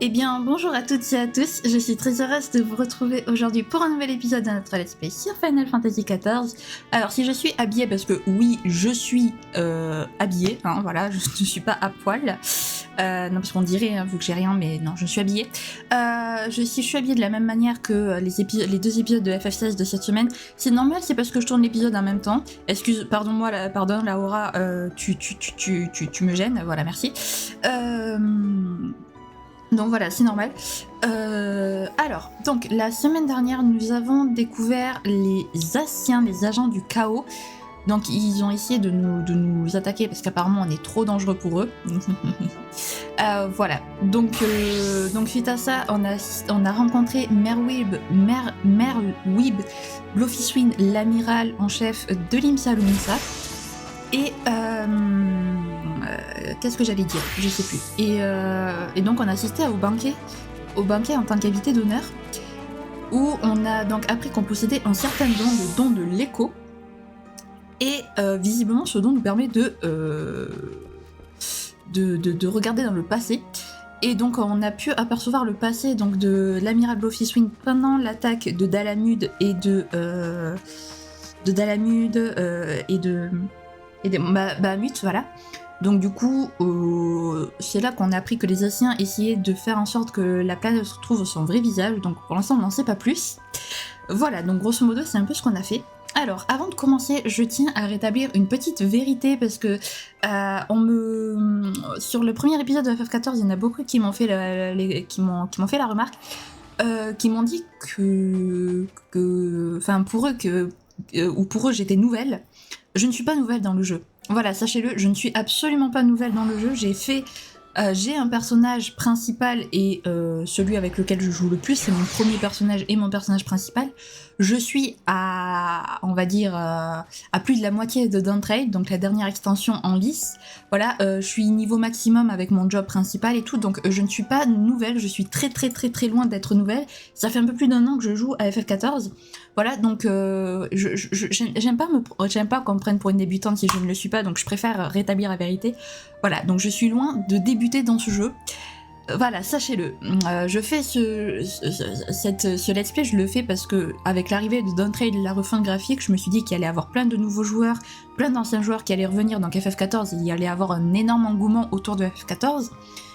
Eh bien, bonjour à toutes et à tous, je suis très heureuse de vous retrouver aujourd'hui pour un nouvel épisode de notre Let's Play sur Final Fantasy XIV. Alors, si je suis habillée, parce que oui, je suis habillée, hein, voilà, je ne suis pas à poil, non, parce qu'on dirait, hein, vu que j'ai rien, mais non, je suis habillée. Je suis habillée de la même manière que les deux épisodes de FF16 de cette semaine. C'est normal, c'est parce que je tourne l'épisode en même temps. Pardon Laura, tu me gênes, voilà, merci. Donc voilà, c'est normal. Alors, donc la semaine dernière, nous avons découvert les Asciens, les agents du chaos. Donc ils ont essayé de nous attaquer parce qu'apparemment on est trop dangereux pour eux. Voilà. Donc suite à ça, on a rencontré Merwib Blofiswin, l'amiral en chef de l'IMSA Lumisa. Et qu'est-ce que j'allais dire? Je sais plus. Et donc on a assisté au banquet en tant qu'invité d'honneur, où on a donc appris qu'on possédait un certain don, le don de l'écho. Et visiblement ce don nous permet de regarder dans le passé. Et donc on a pu apercevoir le passé donc de l'amiral Blofiswin pendant l'attaque de Dalamud et de Bahamut, voilà. Donc du coup, c'est là qu'on a appris que les Asciens essayaient de faire en sorte que la planète retrouve son vrai visage. Donc pour l'instant, on n'en sait pas plus. Voilà, donc grosso modo, c'est un peu ce qu'on a fait. Alors, avant de commencer, je tiens à rétablir une petite vérité parce que sur le premier épisode de FF14, il y en a beaucoup qui m'ont fait la remarque, qui m'ont dit enfin pour eux j'étais nouvelle. Je ne suis pas nouvelle dans le jeu. Voilà, sachez-le, je ne suis absolument pas nouvelle dans le jeu. J'ai un personnage principal et celui avec lequel je joue le plus, c'est mon premier personnage et mon personnage principal. Je suis on va dire, à plus de la moitié de Downtrade, donc la dernière extension en lice. Voilà, je suis niveau maximum avec mon job principal et tout, donc je ne suis pas nouvelle, je suis très très très très loin d'être nouvelle. Ça fait un peu plus d'1 an que je joue à FF14. Voilà, donc j'aime pas qu'on me prenne pour une débutante si je ne le suis pas, donc je préfère rétablir la vérité. Voilà, donc je suis loin de débuter dans ce jeu. Voilà, sachez-le. Je fais ce let's play, je le fais parce que avec l'arrivée de Downtrade et la refonte graphique, je me suis dit qu'il allait y avoir plein de nouveaux joueurs, plein d'anciens joueurs qui allaient revenir dans FF14, il y allait avoir un énorme engouement autour de FF14.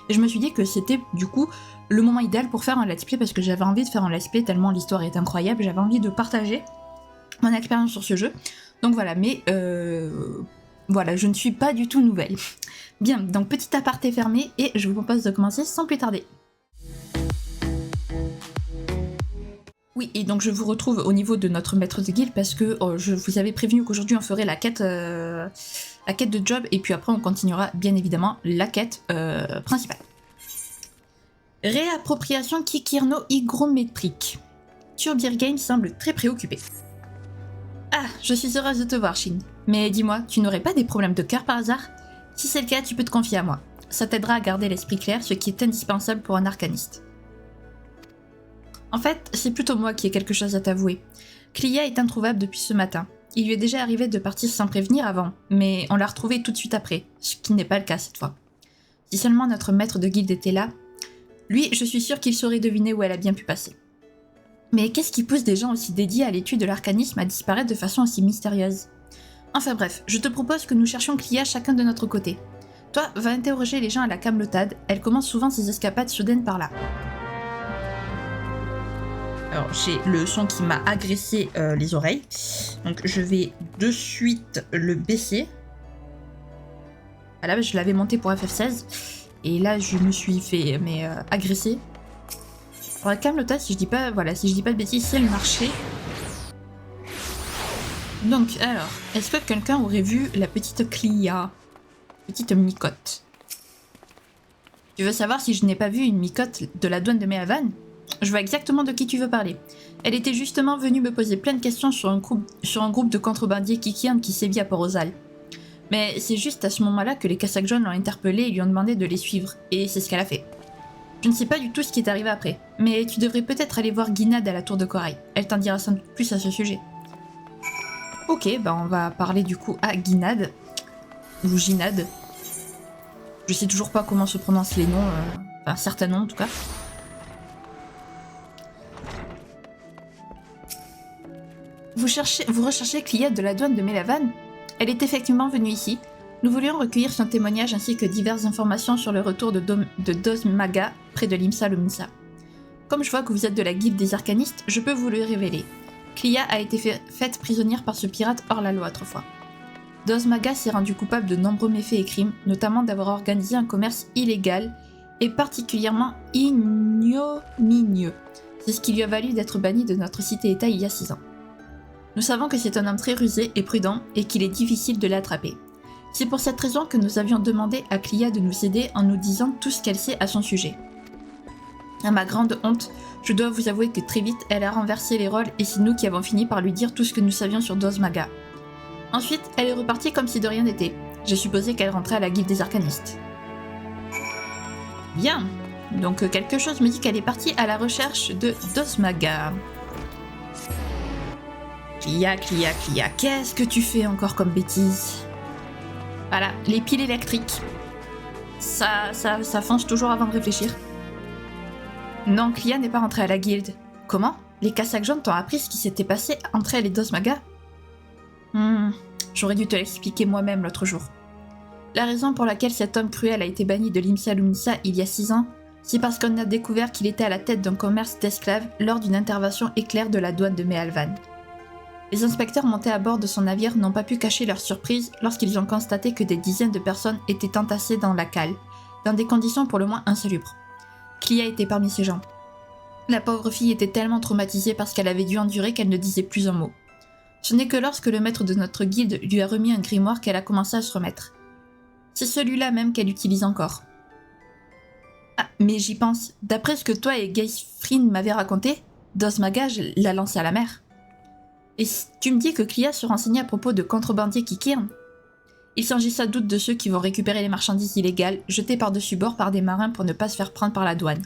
Et je me suis dit que c'était du coup le moment idéal pour faire un let's play parce que j'avais envie de faire un let's play tellement l'histoire est incroyable, j'avais envie de partager mon expérience sur ce jeu. Donc voilà, mais voilà, je ne suis pas du tout nouvelle. Bien, donc petit aparté fermé et je vous propose de commencer sans plus tarder. Oui, et donc je vous retrouve au niveau de notre maître de guilde parce que je vous avais prévenu qu'aujourd'hui on ferait la quête de job et puis après on continuera bien évidemment la quête principale. Réappropriation Kikirno hygrométrique. Turbir Game semble très préoccupé. Ah, je suis heureuse de te voir, Shin. Mais dis-moi, tu n'aurais pas des problèmes de cœur par hasard? Si c'est le cas, tu peux te confier à moi. Ça t'aidera à garder l'esprit clair, ce qui est indispensable pour un arcaniste. En fait, c'est plutôt moi qui ai quelque chose à t'avouer. Clia est introuvable depuis ce matin. Il lui est déjà arrivé de partir sans prévenir avant, mais on l'a retrouvée tout de suite après, ce qui n'est pas le cas cette fois. Si seulement notre maître de guilde était là, lui, je suis sûre qu'il saurait deviner où elle a bien pu passer. Mais qu'est-ce qui pousse des gens aussi dédiés à l'étude de l'arcanisme à disparaître de façon aussi mystérieuse? Enfin bref, je te propose que nous cherchions Clia chacun de notre côté. Toi, va interroger les gens à la Camelotade, elle commence souvent ses escapades soudaines par là. Alors j'ai le son qui m'a agressé les oreilles, donc je vais de suite le baisser. Voilà, je l'avais monté pour FF16, et là je me suis fait agresser. Alors la Camelotade, si je dis pas de bêtises, c'est le marché. Donc, alors, est-ce que quelqu'un aurait vu la petite Clia? Petite micotte. Tu veux savoir si je n'ai pas vu une micotte de la douane de Mehavan? Je vois exactement de qui tu veux parler. Elle était justement venue me poser plein de questions sur un groupe de contrebandiers Kikian qui sévit à Port-Rosal. Mais c'est juste à ce moment-là que les Cassac jaunes l'ont interpellée et lui ont demandé de les suivre, et c'est ce qu'elle a fait. Je ne sais pas du tout ce qui est arrivé après, mais tu devrais peut-être aller voir Guinad à la tour de Corail. Elle t'en dira sans doute plus à ce sujet. Ok, bah on va parler du coup à Guinad, ou Ginad. Je sais toujours pas comment se prononcent les noms. Enfin, certainement en tout cas. Vous recherchez Clia de la douane de Melavan? Elle est effectivement venue ici. Nous voulions recueillir son témoignage ainsi que diverses informations sur le retour de Dozmaga près de Limsa Lominsa. Comme je vois que vous êtes de la guilde des arcanistes, je peux vous le révéler. Clia a été faite prisonnière par ce pirate hors la loi autrefois. Dozmaga s'est rendu coupable de nombreux méfaits et crimes, notamment d'avoir organisé un commerce illégal et particulièrement ignominieux. C'est ce qui lui a valu d'être banni de notre cité-état il y a 6 ans. Nous savons que c'est un homme très rusé et prudent et qu'il est difficile de l'attraper. C'est pour cette raison que nous avions demandé à Clia de nous aider en nous disant tout ce qu'elle sait à son sujet. À ma grande honte, je dois vous avouer que très vite elle a renversé les rôles et c'est nous qui avons fini par lui dire tout ce que nous savions sur Dozmaga. Ensuite, elle est repartie comme si de rien n'était. J'ai supposé qu'elle rentrait à la guilde des arcanistes. Bien, donc quelque chose me dit qu'elle est partie à la recherche de Dozmaga. Clia, qu'est-ce que tu fais encore comme bêtise? Voilà, les piles électriques. Ça fonce toujours avant de réfléchir. Non, Clia n'est pas rentrée à la guilde. Comment? Les Cassacs jaunes t'ont appris ce qui s'était passé entre elle et Dozmaga? J'aurais dû te l'expliquer moi-même l'autre jour. La raison pour laquelle cet homme cruel a été banni de Limsa Lominsa il y a 6 ans, c'est parce qu'on a découvert qu'il était à la tête d'un commerce d'esclaves lors d'une intervention éclair de la douane de Mehalvan. Les inspecteurs montés à bord de son navire n'ont pas pu cacher leur surprise lorsqu'ils ont constaté que des dizaines de personnes étaient entassées dans la cale, dans des conditions pour le moins insalubres. Clia était parmi ces gens. La pauvre fille était tellement traumatisée parce qu'elle avait dû endurer qu'elle ne disait plus un mot. Ce n'est que lorsque le maître de notre guilde lui a remis un grimoire qu'elle a commencé à se remettre. C'est celui-là même qu'elle utilise encore. Ah, mais j'y pense. D'après ce que toi et Geisfried m'avez raconté, Dozmaga l'a lancé à la mer. Et si tu me dis que Clia se renseignait à propos de contrebandiers qui kirnent? Il s'agit sans doute de ceux qui vont récupérer les marchandises illégales jetées par-dessus bord par des marins pour ne pas se faire prendre par la douane.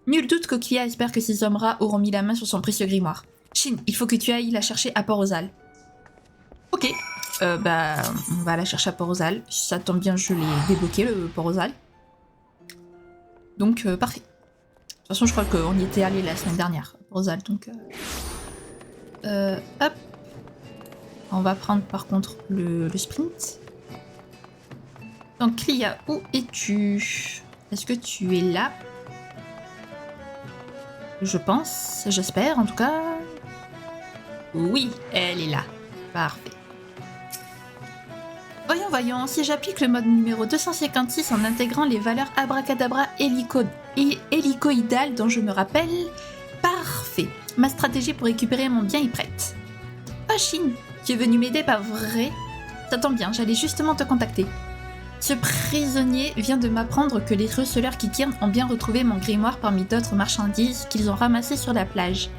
Nul doute que Clia espère que ces hommes rats auront mis la main sur son précieux grimoire. Shin, il faut que tu ailles la chercher à Port-Ozal. Ok, on va la chercher à Port-Ozal. Ça tombe bien, je l'ai débloqué, le Port-Ozal. Donc, parfait. De toute façon, je crois qu'on y était allé la semaine dernière, Port-Ozal, donc... hop. On va prendre par contre le sprint. Donc Clia, où es-tu? Est-ce que tu es là? Je pense, j'espère en tout cas. Oui, elle est là. Parfait. Voyons, si j'applique le mode numéro 256 en intégrant les valeurs abracadabra hélicoïdales dont je me rappelle... Parfait. Ma stratégie pour récupérer mon bien est prête. Oh Shin, tu es venu m'aider, pas vrai? Ça tombe bien, j'allais justement te contacter. Ce prisonnier vient de m'apprendre que les receleurs qui kirnent ont bien retrouvé mon grimoire parmi d'autres marchandises qu'ils ont ramassées sur la plage.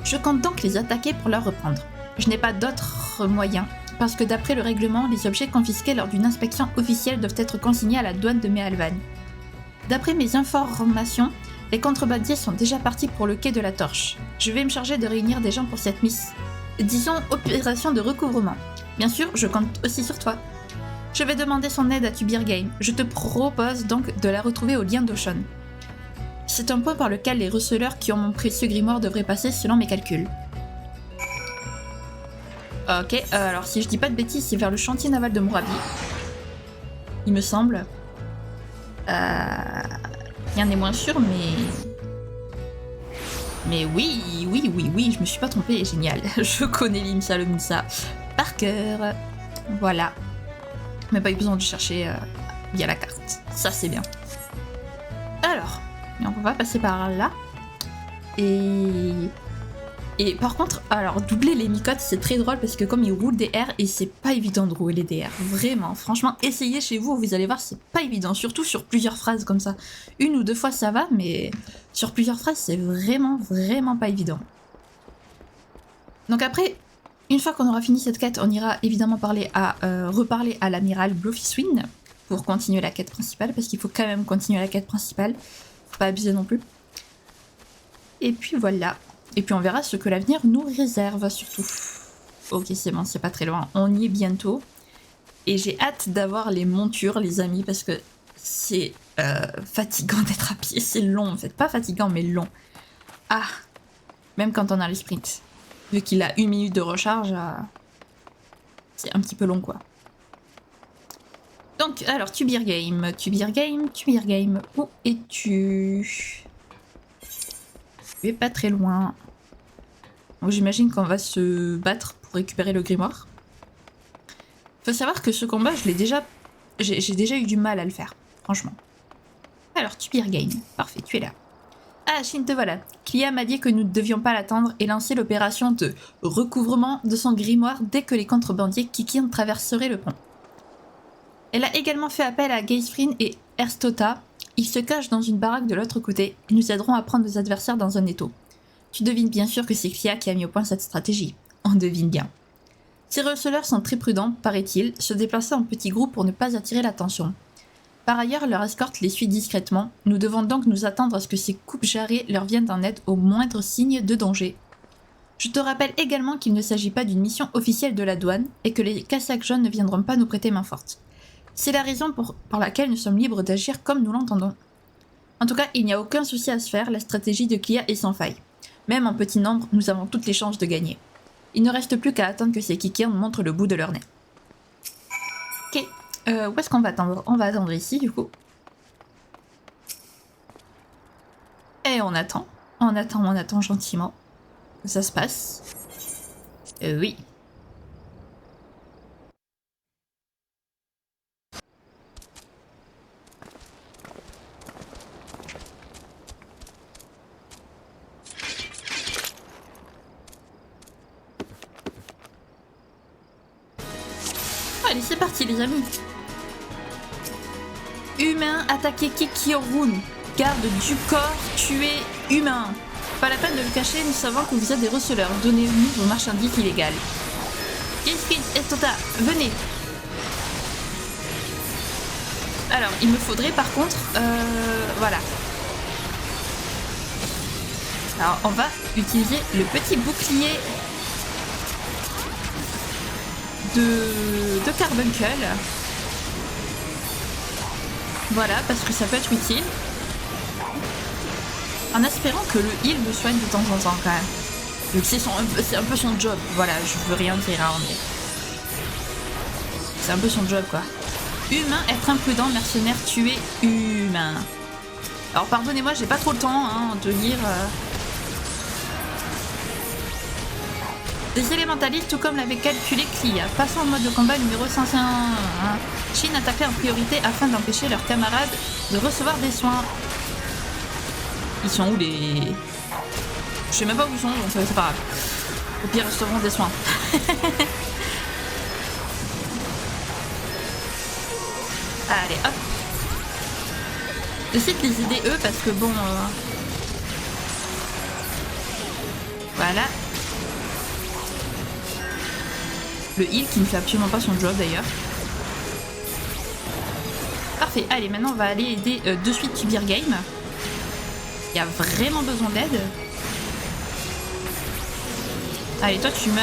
Je compte donc les attaquer pour leur reprendre. Je n'ai pas d'autre moyen, parce que d'après le règlement, les objets confisqués lors d'une inspection officielle doivent être consignés à la douane de Mehalvan. D'après mes informations, les contrebandiers sont déjà partis pour le quai de la Torche. Je vais me charger de réunir des gens pour cette opération de recouvrement. Bien sûr, je compte aussi sur toi. Je vais demander son aide à Tubirgame. Je te propose donc de la retrouver au lien d'Ocean. C'est un point par lequel les receleurs qui ont mon précieux grimoire devraient passer selon mes calculs. Ok, alors si je dis pas de bêtises, c'est vers le chantier naval de Mourabi. Il me semble. Rien n'est moins sûr, mais oui, je me suis pas trompée, génial. Je connais Limsa Lominsa par cœur. Voilà. Mais pas eu besoin de chercher via la carte. Ça, c'est bien. Alors, on va passer par là. Et par contre, alors, doubler les micotes, c'est très drôle parce que comme ils roulent des R, et c'est pas évident de rouler des R. Vraiment, franchement, essayez chez vous, vous allez voir, c'est pas évident. Surtout sur plusieurs phrases comme ça. 1 ou 2 fois, ça va, mais sur plusieurs phrases, c'est vraiment pas évident. Donc après, une fois qu'on aura fini cette quête, on ira évidemment reparler à l'amiral Bluffiswin pour continuer la quête principale, parce qu'il faut quand même continuer la quête principale. Faut pas abuser non plus. Et puis voilà. Et puis on verra ce que l'avenir nous réserve surtout. Ok, c'est bon, c'est pas très loin. On y est bientôt. Et j'ai hâte d'avoir les montures, les amis, parce que C'est fatigant d'être à pied, c'est long en fait. Pas fatigant, mais long. Ah, même quand on a le sprint. Vu qu'il a 1 minute de recharge, c'est un petit peu long quoi. Donc, alors, Tubirgame. Où es-tu? Tu es pas très loin. J'imagine qu'on va se battre pour récupérer le grimoire. Faut savoir que ce combat, j'ai déjà eu du mal à le faire, franchement. Alors, Tubirgame. Parfait, tu es là. Ah, Shin, te voilà. Clia m'a dit que nous ne devions pas l'attendre et lancer l'opération de recouvrement de son grimoire dès que les contrebandiers Kikin traverseraient le pont. Elle a également fait appel à Geisfrin et Erstota. Ils se cachent dans une baraque de l'autre côté et nous aiderons à prendre nos adversaires dans un étau. Tu devines bien sûr que c'est Clia qui a mis au point cette stratégie. On devine bien. Ces receleurs sont très prudents, paraît-il, se déplacer en petits groupes pour ne pas attirer l'attention. Par ailleurs, leur escorte les suit discrètement. Nous devons donc nous attendre à ce que ces coupes jarrées leur viennent en aide au moindre signe de danger. Je te rappelle également qu'il ne s'agit pas d'une mission officielle de la douane et que les cassacs jaunes ne viendront pas nous prêter main forte. C'est la raison pour laquelle nous sommes libres d'agir comme nous l'entendons. En tout cas, il n'y a aucun souci à se faire, la stratégie de Clia est sans faille. Même en petit nombre, nous avons toutes les chances de gagner. Il ne reste plus qu'à attendre que ces kickers nous montrent le bout de leur nez. Ok. Où est-ce qu'on va attendre? On va attendre ici, du coup. Et on attend. On attend gentiment. Que ça se passe. Oui. Allez, c'est parti, les amis. Humain, attaquer Kikyorun. Garde du corps, tuer humain. Pas la peine de le cacher, nous savons que vous êtes des receleurs. Donnez-nous vos marchandises illégales. Geisfrin, Estota, venez. Alors, il me faudrait par contre... voilà. Alors, on va utiliser le petit bouclier de Carbuncle. Voilà, parce que ça peut être utile. En espérant que le heal me soigne de temps en temps quand même. Donc c'est un peu son job. Voilà, je veux rien dire à André. C'est un peu son job quoi. Humain, être imprudent, mercenaire, tuer humain. Alors pardonnez-moi, j'ai pas trop le temps hein, de lire... Des élémentalistes, tout comme l'avait calculé Clia. Passons au mode de combat numéro 501. Shin attaquait en priorité afin d'empêcher leurs camarades de recevoir des soins. Ils sont où les... Je sais même pas où ils sont, donc c'est pas grave. Au pire, ils recevront des soins. Allez, hop. Je cite les idées eux parce que bon... Voilà. Le heal qui ne fait absolument pas son job d'ailleurs. Parfait, allez maintenant on va aller aider de suite Tubirgame. Il y a vraiment besoin d'aide. Allez, toi tu meurs.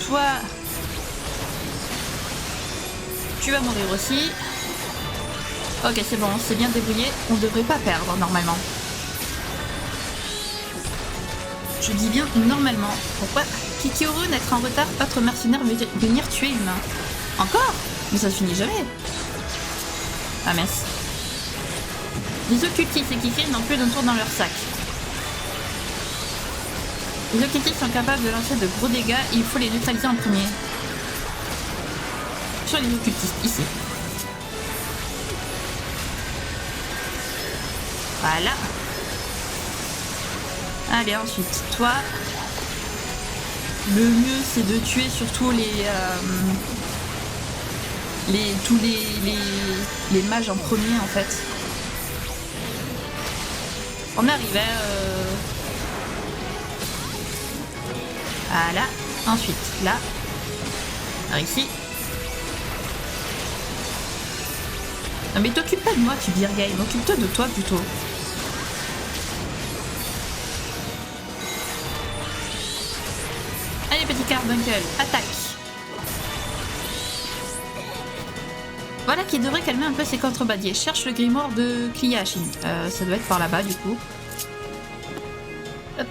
Toi... Tu vas mourir aussi. Ok, c'est bon, on s'est bien débrouillé. On devrait pas perdre normalement. Je dis bien normalement. Pourquoi Kikyorun être en retard, autre mercenaire venir tuer humain. Encore? Mais ça se finit jamais. Ah mince. Les occultistes et Kikrin n'ont plus d'un tour dans leur sac. Les occultistes sont capables de lancer de gros dégâts et il faut les neutraliser en premier. Sur les occultistes, ici. Voilà. Allez, ensuite, toi... Le mieux, c'est de tuer surtout tous les mages en premier, en fait. On arrive à... Voilà. Ensuite, là. Par ici. Non mais t'occupe pas de moi, Tubirgame. Occupe-toi de toi, plutôt. Allez, petit Carbuncle, attaque. Voilà qui devrait calmer un peu ses contrebandiers. Cherche le grimoire de Clia, Chine. Ça doit être par là-bas du coup. Hop.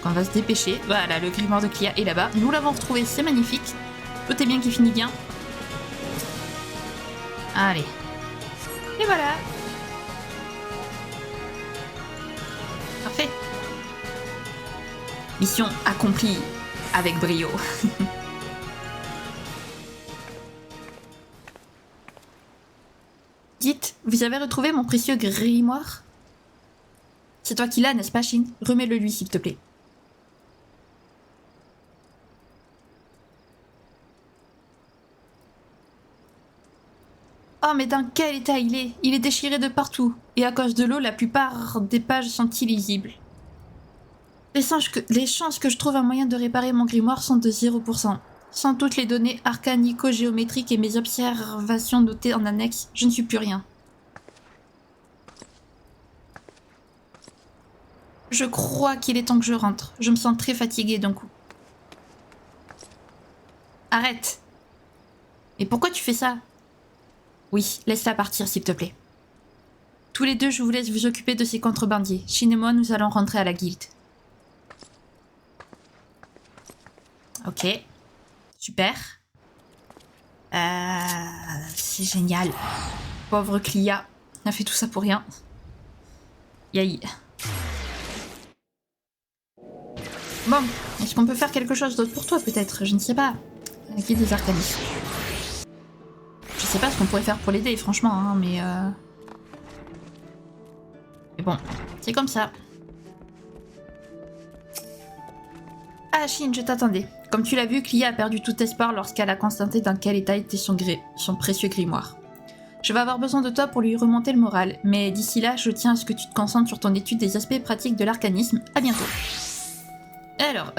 On va se dépêcher. Voilà, le grimoire de Clia est là-bas. Nous l'avons retrouvé, c'est magnifique. Tout est bien qui finit bien. Allez. Et voilà. Parfait. Mission accomplie avec brio. Dites, vous avez retrouvé mon précieux grimoire? C'est toi qui l'as, n'est-ce pas, Chine? Remets-le lui, s'il te plaît. Oh, mais dans quel état il est? Il est déchiré de partout. Et à cause de l'eau, la plupart des pages sont illisibles. Les chances que je trouve un moyen de réparer mon grimoire sont de 0%. Sans toutes les données arcanico-géométriques et mes observations notées en annexe, je ne suis plus rien. Je crois qu'il est temps que je rentre. Je me sens très fatiguée d'un coup. Arrête! Et pourquoi tu fais ça? Oui, laisse-la partir, s'il te plaît. Tous les deux, je vous laisse vous occuper de ces contrebandiers. Shin et moi, nous allons rentrer à la guilde. Ok. Super. C'est génial. Pauvre Clia. Elle a fait tout ça pour rien. Yaï. Bon, est-ce qu'on peut faire quelque chose d'autre pour toi, peut-être? Je ne sais pas. La guilde des arcanistes. Je sais pas ce qu'on pourrait faire pour l'aider, franchement, hein, mais... Mais bon, c'est comme ça. Ah, Shin, je t'attendais. Comme tu l'as vu, Clia a perdu tout espoir lorsqu'elle a constaté dans quel état était son précieux grimoire. Je vais avoir besoin de toi pour lui remonter le moral, mais d'ici là, je tiens à ce que tu te concentres sur ton étude des aspects pratiques de l'arcanisme. À bientôt. Alors,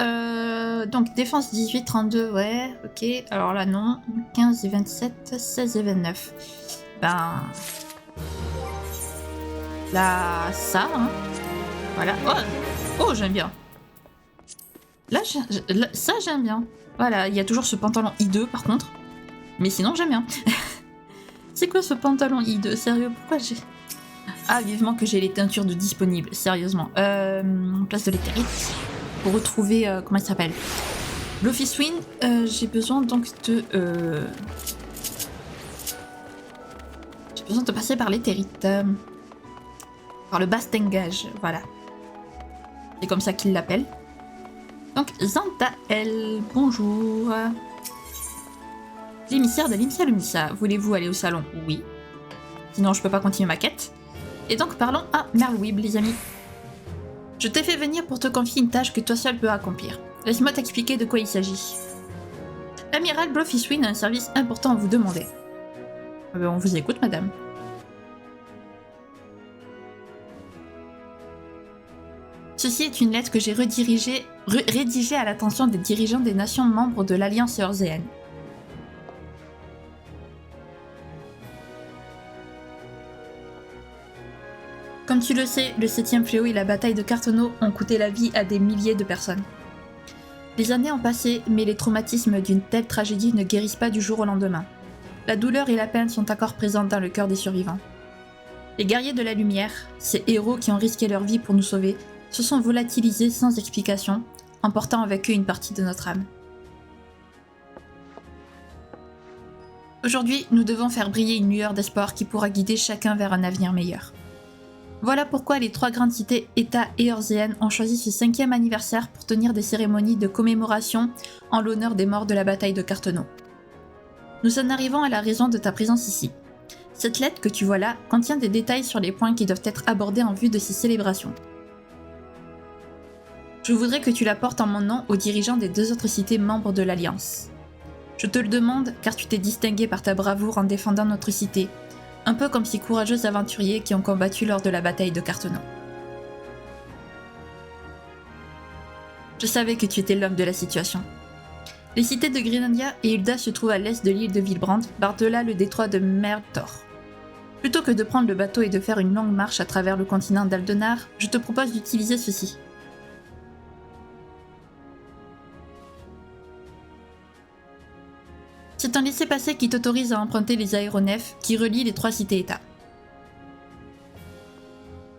donc défense 18, 32, ouais, ok. Alors là, non. 15 et 27, 16 et 29. Ben... Là, ça, hein. Voilà. Oh, j'aime bien. Là, ça, j'aime bien. Voilà, il y a toujours ce pantalon I2, par contre. Mais sinon, j'aime bien. C'est quoi ce pantalon I2? Sérieux, pourquoi j'ai... Ah, vivement que j'ai les teintures de disponibles, sérieusement. Place de l'éthérite. Pour retrouver... comment il s'appelle? L'Office Wind, j'ai besoin donc de... J'ai besoin de passer par l'éthérite. Par le bastengage, voilà. C'est comme ça qu'il l'appelle. Donc, Zantael, bonjour. L'émissaire de l'Imsia Lumissa, voulez-vous aller au salon? Oui. Sinon, je peux pas continuer ma quête. Et donc, parlons à Merlwyb, les amis. Je t'ai fait venir pour te confier une tâche que toi seul peux accomplir. Laisse-moi t'expliquer de quoi il s'agit. L'amiral Blofiswin a un service important à vous demander. On vous écoute, madame. Ceci est une lettre que j'ai rédigée à l'attention des dirigeants des nations membres de l'Alliance Eorzéenne. Comme tu le sais, le 7e fléau et la bataille de Carteneau ont coûté la vie à des milliers de personnes. Les années ont passé, mais les traumatismes d'une telle tragédie ne guérissent pas du jour au lendemain. La douleur et la peine sont encore présentes dans le cœur des survivants. Les guerriers de la lumière, ces héros qui ont risqué leur vie pour nous sauver, se sont volatilisés sans explication, emportant avec eux une partie de notre âme. Aujourd'hui, nous devons faire briller une lueur d'espoir qui pourra guider chacun vers un avenir meilleur. Voilà pourquoi les 3 grandes cités États éorzéennes ont choisi ce 5e anniversaire pour tenir des cérémonies de commémoration en l'honneur des morts de la bataille de Carteneau. Nous en arrivons à la raison de ta présence ici. Cette lettre que tu vois là contient des détails sur les points qui doivent être abordés en vue de ces célébrations. Je voudrais que tu la portes en mon nom aux dirigeants des 2 autres cités membres de l'Alliance. Je te le demande car tu t'es distingué par ta bravoure en défendant notre cité, un peu comme ces courageux aventuriers qui ont combattu lors de la bataille de Carteneau. Je savais que tu étais l'homme de la situation. Les cités de Grenlandia et Ul'dah se trouvent à l'est de l'île de Villbrand, par-delà le détroit de Merdor. Plutôt que de prendre le bateau et de faire une longue marche à travers le continent d'Aldenar, je te propose d'utiliser ceci. C'est un laissez-passer qui t'autorise à emprunter les aéronefs qui relient les 3 cités-États.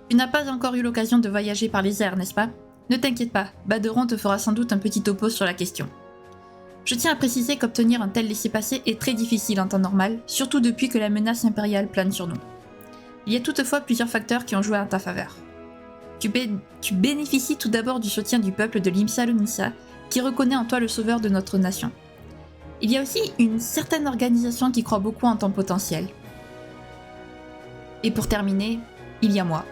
Tu n'as pas encore eu l'occasion de voyager par les airs, n'est-ce pas? Ne t'inquiète pas, Baderon te fera sans doute un petit topo sur la question. Je tiens à préciser qu'obtenir un tel laissez-passer est très difficile en temps normal, surtout depuis que la menace impériale plane sur nous. Il y a toutefois plusieurs facteurs qui ont joué en ta faveur. Tu bénéficies tout d'abord du soutien du peuple de Limsa Lominsa, qui reconnaît en toi le sauveur de notre nation. Il y a aussi une certaine organisation qui croit beaucoup en ton potentiel. Et pour terminer, il y a moi.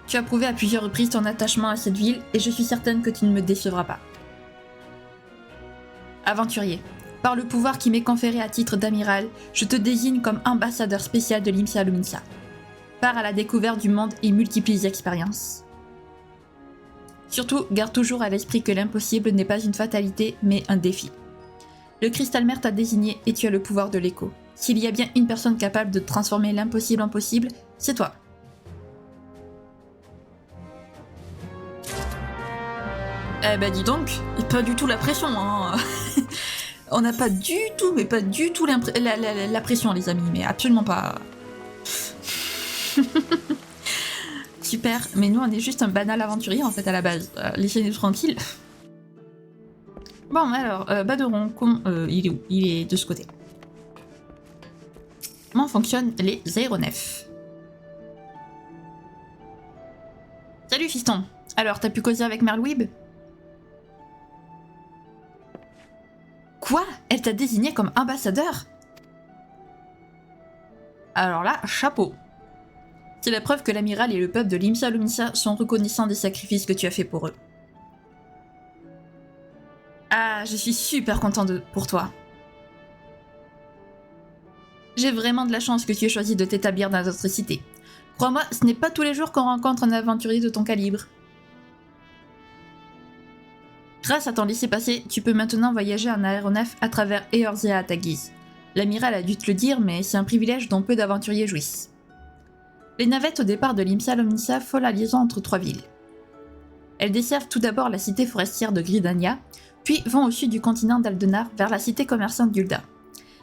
Tu as prouvé à plusieurs reprises ton attachement à cette ville et je suis certaine que tu ne me décevras pas. Aventurier, par le pouvoir qui m'est conféré à titre d'amiral, je te désigne comme ambassadeur spécial de Limsa Lominsa. Pars à la découverte du monde et multiplie les expériences. Surtout, garde toujours à l'esprit que l'impossible n'est pas une fatalité, mais un défi. Le Cristal Mère t'a désigné et tu as le pouvoir de l'écho. S'il y a bien une personne capable de transformer l'impossible en possible, c'est toi. Eh ben dis donc, pas du tout la pression, hein. On n'a pas du tout, mais pas du tout la pression, les amis, mais absolument pas. Super, mais nous on est juste un banal aventurier en fait à la base. Laissez-nous tranquilles. Bon alors, Baderon, il est où? Il est de ce côté. Comment fonctionnent les aéronefs? Salut fiston. Alors, t'as pu causer avec Merlwib? Quoi? Elle t'a désigné comme ambassadeur? Alors là, chapeau. C'est la preuve que l'amiral et le peuple de Limsa Lominsa sont reconnaissants des sacrifices que tu as fait pour eux. Ah, je suis super content pour toi. J'ai vraiment de la chance que tu aies choisi de t'établir dans notre cité. Crois-moi, ce n'est pas tous les jours qu'on rencontre un aventurier de ton calibre. Grâce à ton laissez-passer, tu peux maintenant voyager en aéronef à travers Eorzea à ta guise. L'amiral a dû te le dire, mais c'est un privilège dont peu d'aventuriers jouissent. Les navettes au départ de Limsa Lominsa font la liaison entre 3 villes. Elles desservent tout d'abord la cité forestière de Gridania, puis vont au sud du continent d'Aldenar vers la cité commerçante d'Ulda.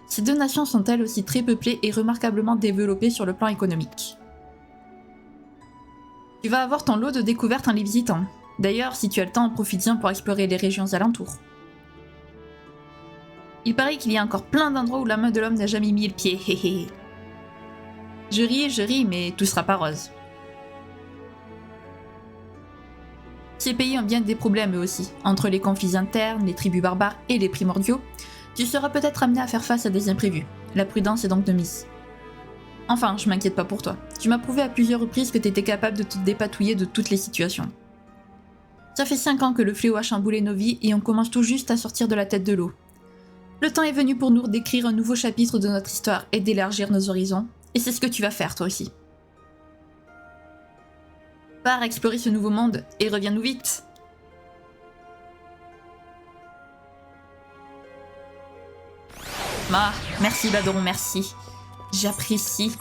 Ces 2 nations sont elles aussi très peuplées et remarquablement développées sur le plan économique. Tu vas avoir ton lot de découvertes en les visitant. D'ailleurs, si tu as le temps, profites-en pour explorer les régions alentours. Il paraît qu'il y a encore plein d'endroits où la main de l'homme n'a jamais mis le pied, héhé. Je ris, mais tout sera pas rose. Ces pays ont bien des problèmes eux aussi, entre les conflits internes, les tribus barbares et les primordiaux. Tu seras peut-être amené à faire face à des imprévus. La prudence est donc de mise. Enfin, je m'inquiète pas pour toi. Tu m'as prouvé à plusieurs reprises que t'étais capable de te dépatouiller de toutes les situations. Ça fait 5 ans que le fléau a chamboulé nos vies et on commence tout juste à sortir de la tête de l'eau. Le temps est venu pour nous d'écrire un nouveau chapitre de notre histoire et d'élargir nos horizons, et c'est ce que tu vas faire toi aussi. Pars explorer ce nouveau monde et reviens-nous vite. Ah, merci Baderon, merci. J'apprécie.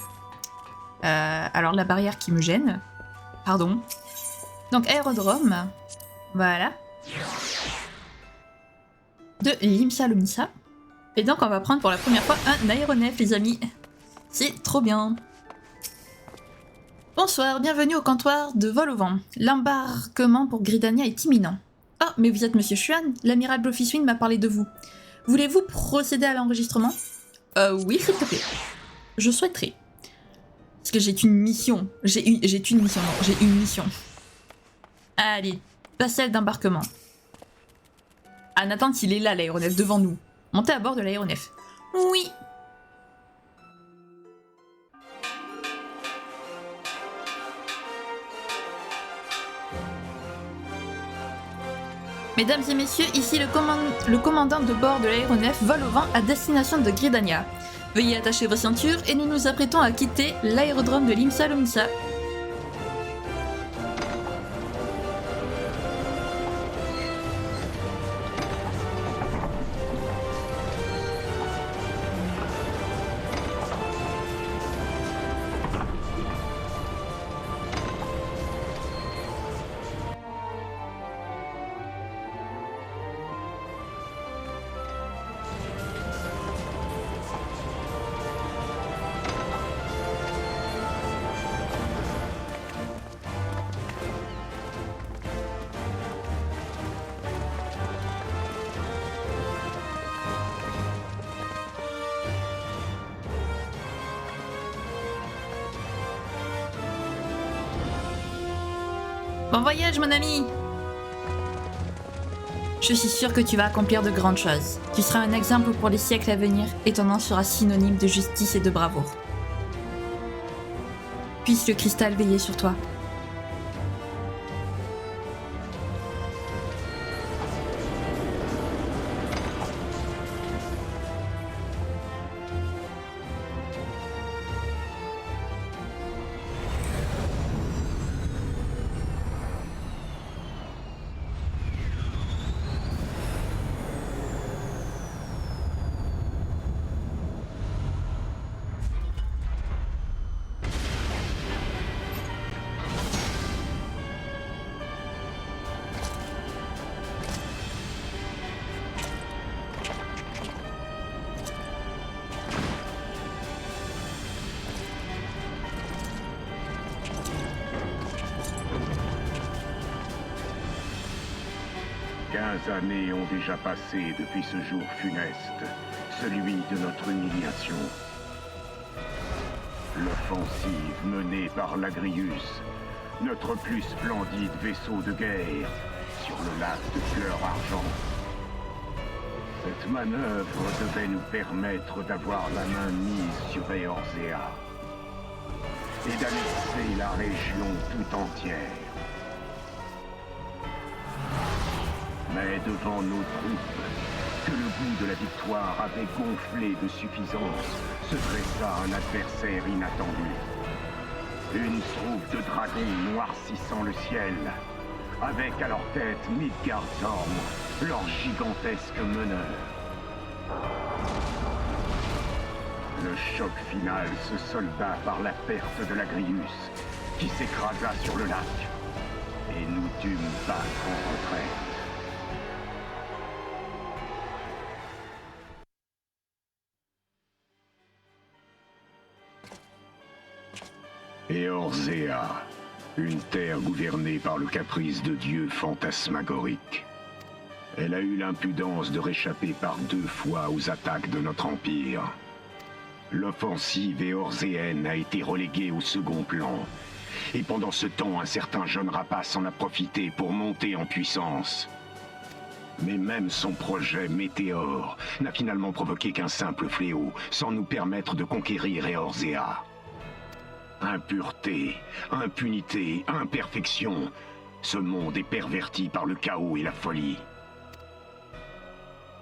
Alors la barrière qui me gêne. Pardon. Donc aérodrome. Voilà. De Limsa Lominsa. Et donc on va prendre pour la première fois un aéronef les amis. C'est trop bien. Bonsoir, bienvenue au comptoir de vol au vent. L'embarquement pour Gridania est imminent. Ah, mais vous êtes Monsieur Xuan, l'amiral Blofiswing m'a parlé de vous. Voulez-vous procéder à l'enregistrement? Oui, s'il te plaît. Je souhaiterais. Parce que j'ai une mission. J'ai une mission. Allez, pas celle d'embarquement. Ah, Nathan, il est là, l'aéronef, devant nous. Montez à bord de l'aéronef. Oui. Mesdames et messieurs, ici le commandant de bord de l'aéronef vole au vent à destination de Gridania. Veuillez attacher vos ceintures et nous nous apprêtons à quitter l'aérodrome de Limsa Lominsa. Bon voyage, mon ami! Je suis sûre que tu vas accomplir de grandes choses. Tu seras un exemple pour les siècles à venir et ton nom sera synonyme de justice et de bravoure. Puisse le cristal veiller sur toi. Années ont déjà passé depuis ce jour funeste, celui de notre humiliation. L'offensive menée par l'Agrius, notre plus splendide vaisseau de guerre, sur le lac de fleurs argent. Cette manœuvre devait nous permettre d'avoir la main mise sur Eorzea et d'annexer la région tout entière. Mais devant nos troupes, que le goût de la victoire avait gonflé de suffisance, se dressa un adversaire inattendu. Une troupe de dragons noircissant le ciel, avec à leur tête Midgardsorm, leur gigantesque meneur. Le choc final se solda par la perte de l'Agrius, qui s'écrasa sur le lac, et nous dûmes battre en retraite. Eorzea, une terre gouvernée par le caprice de dieux fantasmagoriques. Elle a eu l'impudence de réchapper par 2 fois aux attaques de notre empire. L'offensive éorzéenne a été reléguée au second plan. Et pendant ce temps, un certain jeune rapace en a profité pour monter en puissance. Mais même son projet Météore n'a finalement provoqué qu'un simple fléau, sans nous permettre de conquérir Eorzea. Impureté, impunité, imperfection. Ce monde est perverti par le chaos et la folie.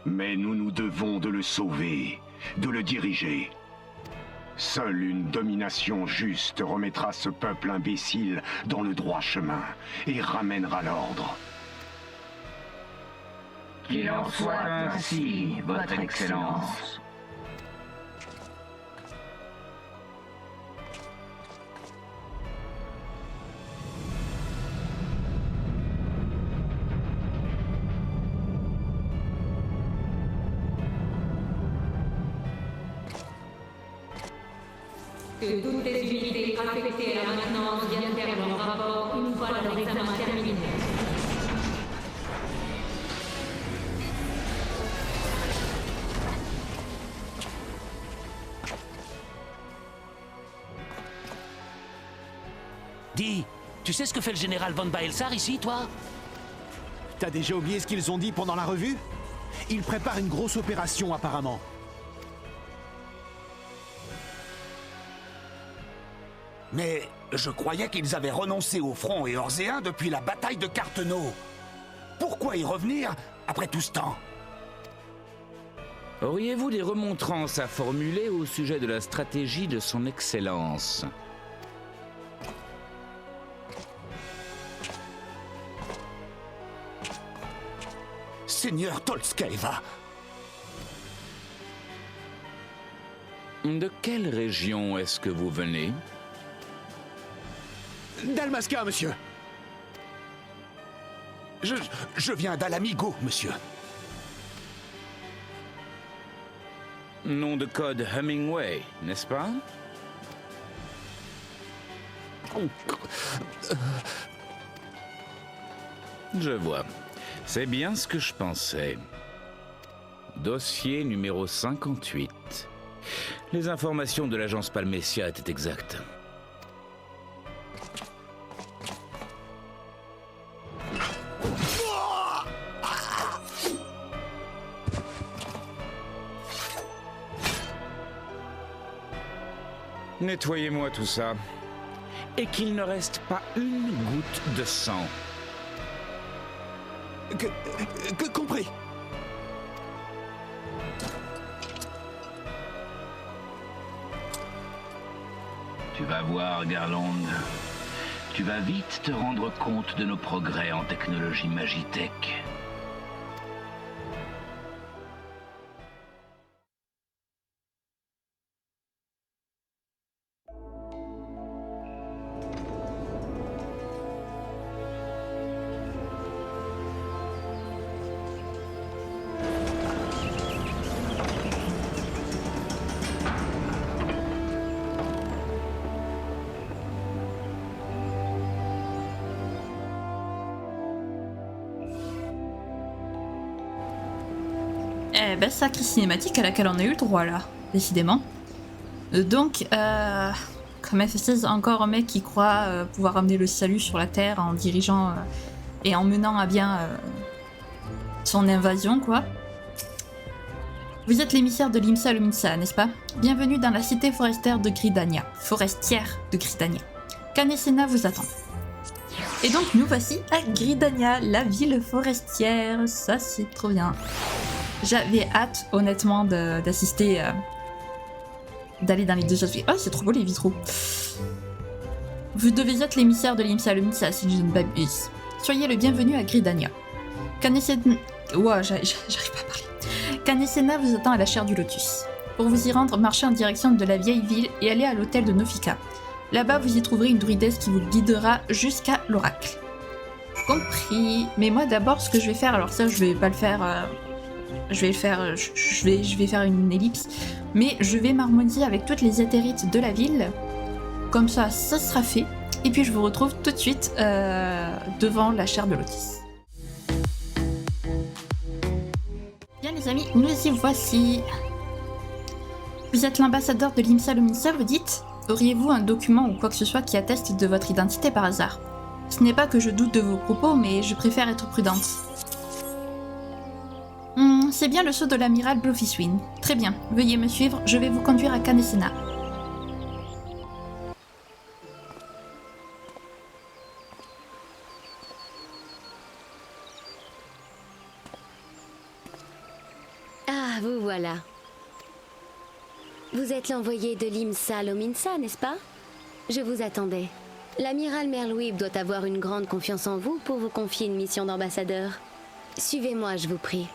Mais nous nous devons de le sauver, de le diriger. Seule une domination juste remettra ce peuple imbécile dans le droit chemin et ramènera l'ordre. Qu'il en soit ainsi, Votre Excellence. Que toutes les unités affectées à la maintenance viennent faire leur rapport une fois leur examen terminé. Dis, tu sais ce que fait le général Von Baelsar ici, toi? T'as déjà oublié ce qu'ils ont dit pendant la revue? Ils préparent une grosse opération, apparemment. Mais je croyais qu'ils avaient renoncé au front éorzéen depuis la bataille de Cartenot. Pourquoi y revenir après tout ce temps? Auriez-vous des remontrances à formuler au sujet de la stratégie de son Excellence? Seigneur Tolskaeva. De quelle région est-ce que vous venez? Dalmasca, monsieur. Je viens d'Alamigo, monsieur. Nom de code Hemingway, n'est-ce pas? Je vois. C'est bien ce que je pensais. Dossier numéro 58. Les informations de l'agence Palmesia étaient exactes. Nettoyez-moi tout ça. Et qu'il ne reste pas une goutte de sang. Compris. Tu vas voir, Garland. Tu vas vite te rendre compte de nos progrès en technologie Magitech. Eh ben, sacrée cinématique à laquelle on a eu le droit là, décidément. Donc, comme FF16, encore un mec qui croit pouvoir amener le salut sur la Terre en dirigeant et en menant à bien son invasion, quoi. Vous êtes l'émissaire de l'IMSA Lominsa, n'est-ce pas? Bienvenue dans la cité forestière de Gridania. Forestière de Gridania. Canesena vous attend. Et donc, nous voici à Gridania, la ville forestière. Ça, c'est trop bien. J'avais hâte, honnêtement, d'assister, d'aller dans les deux autres villes. Oh, c'est trop beau les vitraux. Vous devez être l'émissaire de l'IMSA Lominsa, si je ne m'abuse. Soyez le bienvenu à Gridania. Canesena... Ouah, j'arrive pas à parler. Canesena vous attend à la chaire du Lotus. Pour vous y rendre, marchez en direction de la vieille ville et allez à l'hôtel de Nofika. Là-bas, vous y trouverez une druidesse qui vous guidera jusqu'à l'oracle. Compris. Mais moi, d'abord, ce que je vais faire, alors ça, je vais pas le faire... Je vais faire une ellipse, mais je vais m'harmoniser avec toutes les éthérites de la ville. Comme ça, ça sera fait. Et puis je vous retrouve tout de suite devant la chaire de Lotus. Bien les amis, nous y voici. Vous êtes l'ambassadeur de l'IMSA Lominsa, vous dites? Auriez-vous un document ou quoi que ce soit qui atteste de votre identité par hasard? Ce n'est pas que je doute de vos propos, mais je préfère être prudente. C'est bien le sceau de l'amiral Blofiswin. Très bien, veuillez me suivre, je vais vous conduire à Canesena. Ah, vous voilà. Vous êtes l'envoyé de l'IMSA Lominsa, n'est-ce pas? Je vous attendais. L'amiral Merlwyb doit avoir une grande confiance en vous pour vous confier une mission d'ambassadeur. Suivez-moi, je vous prie.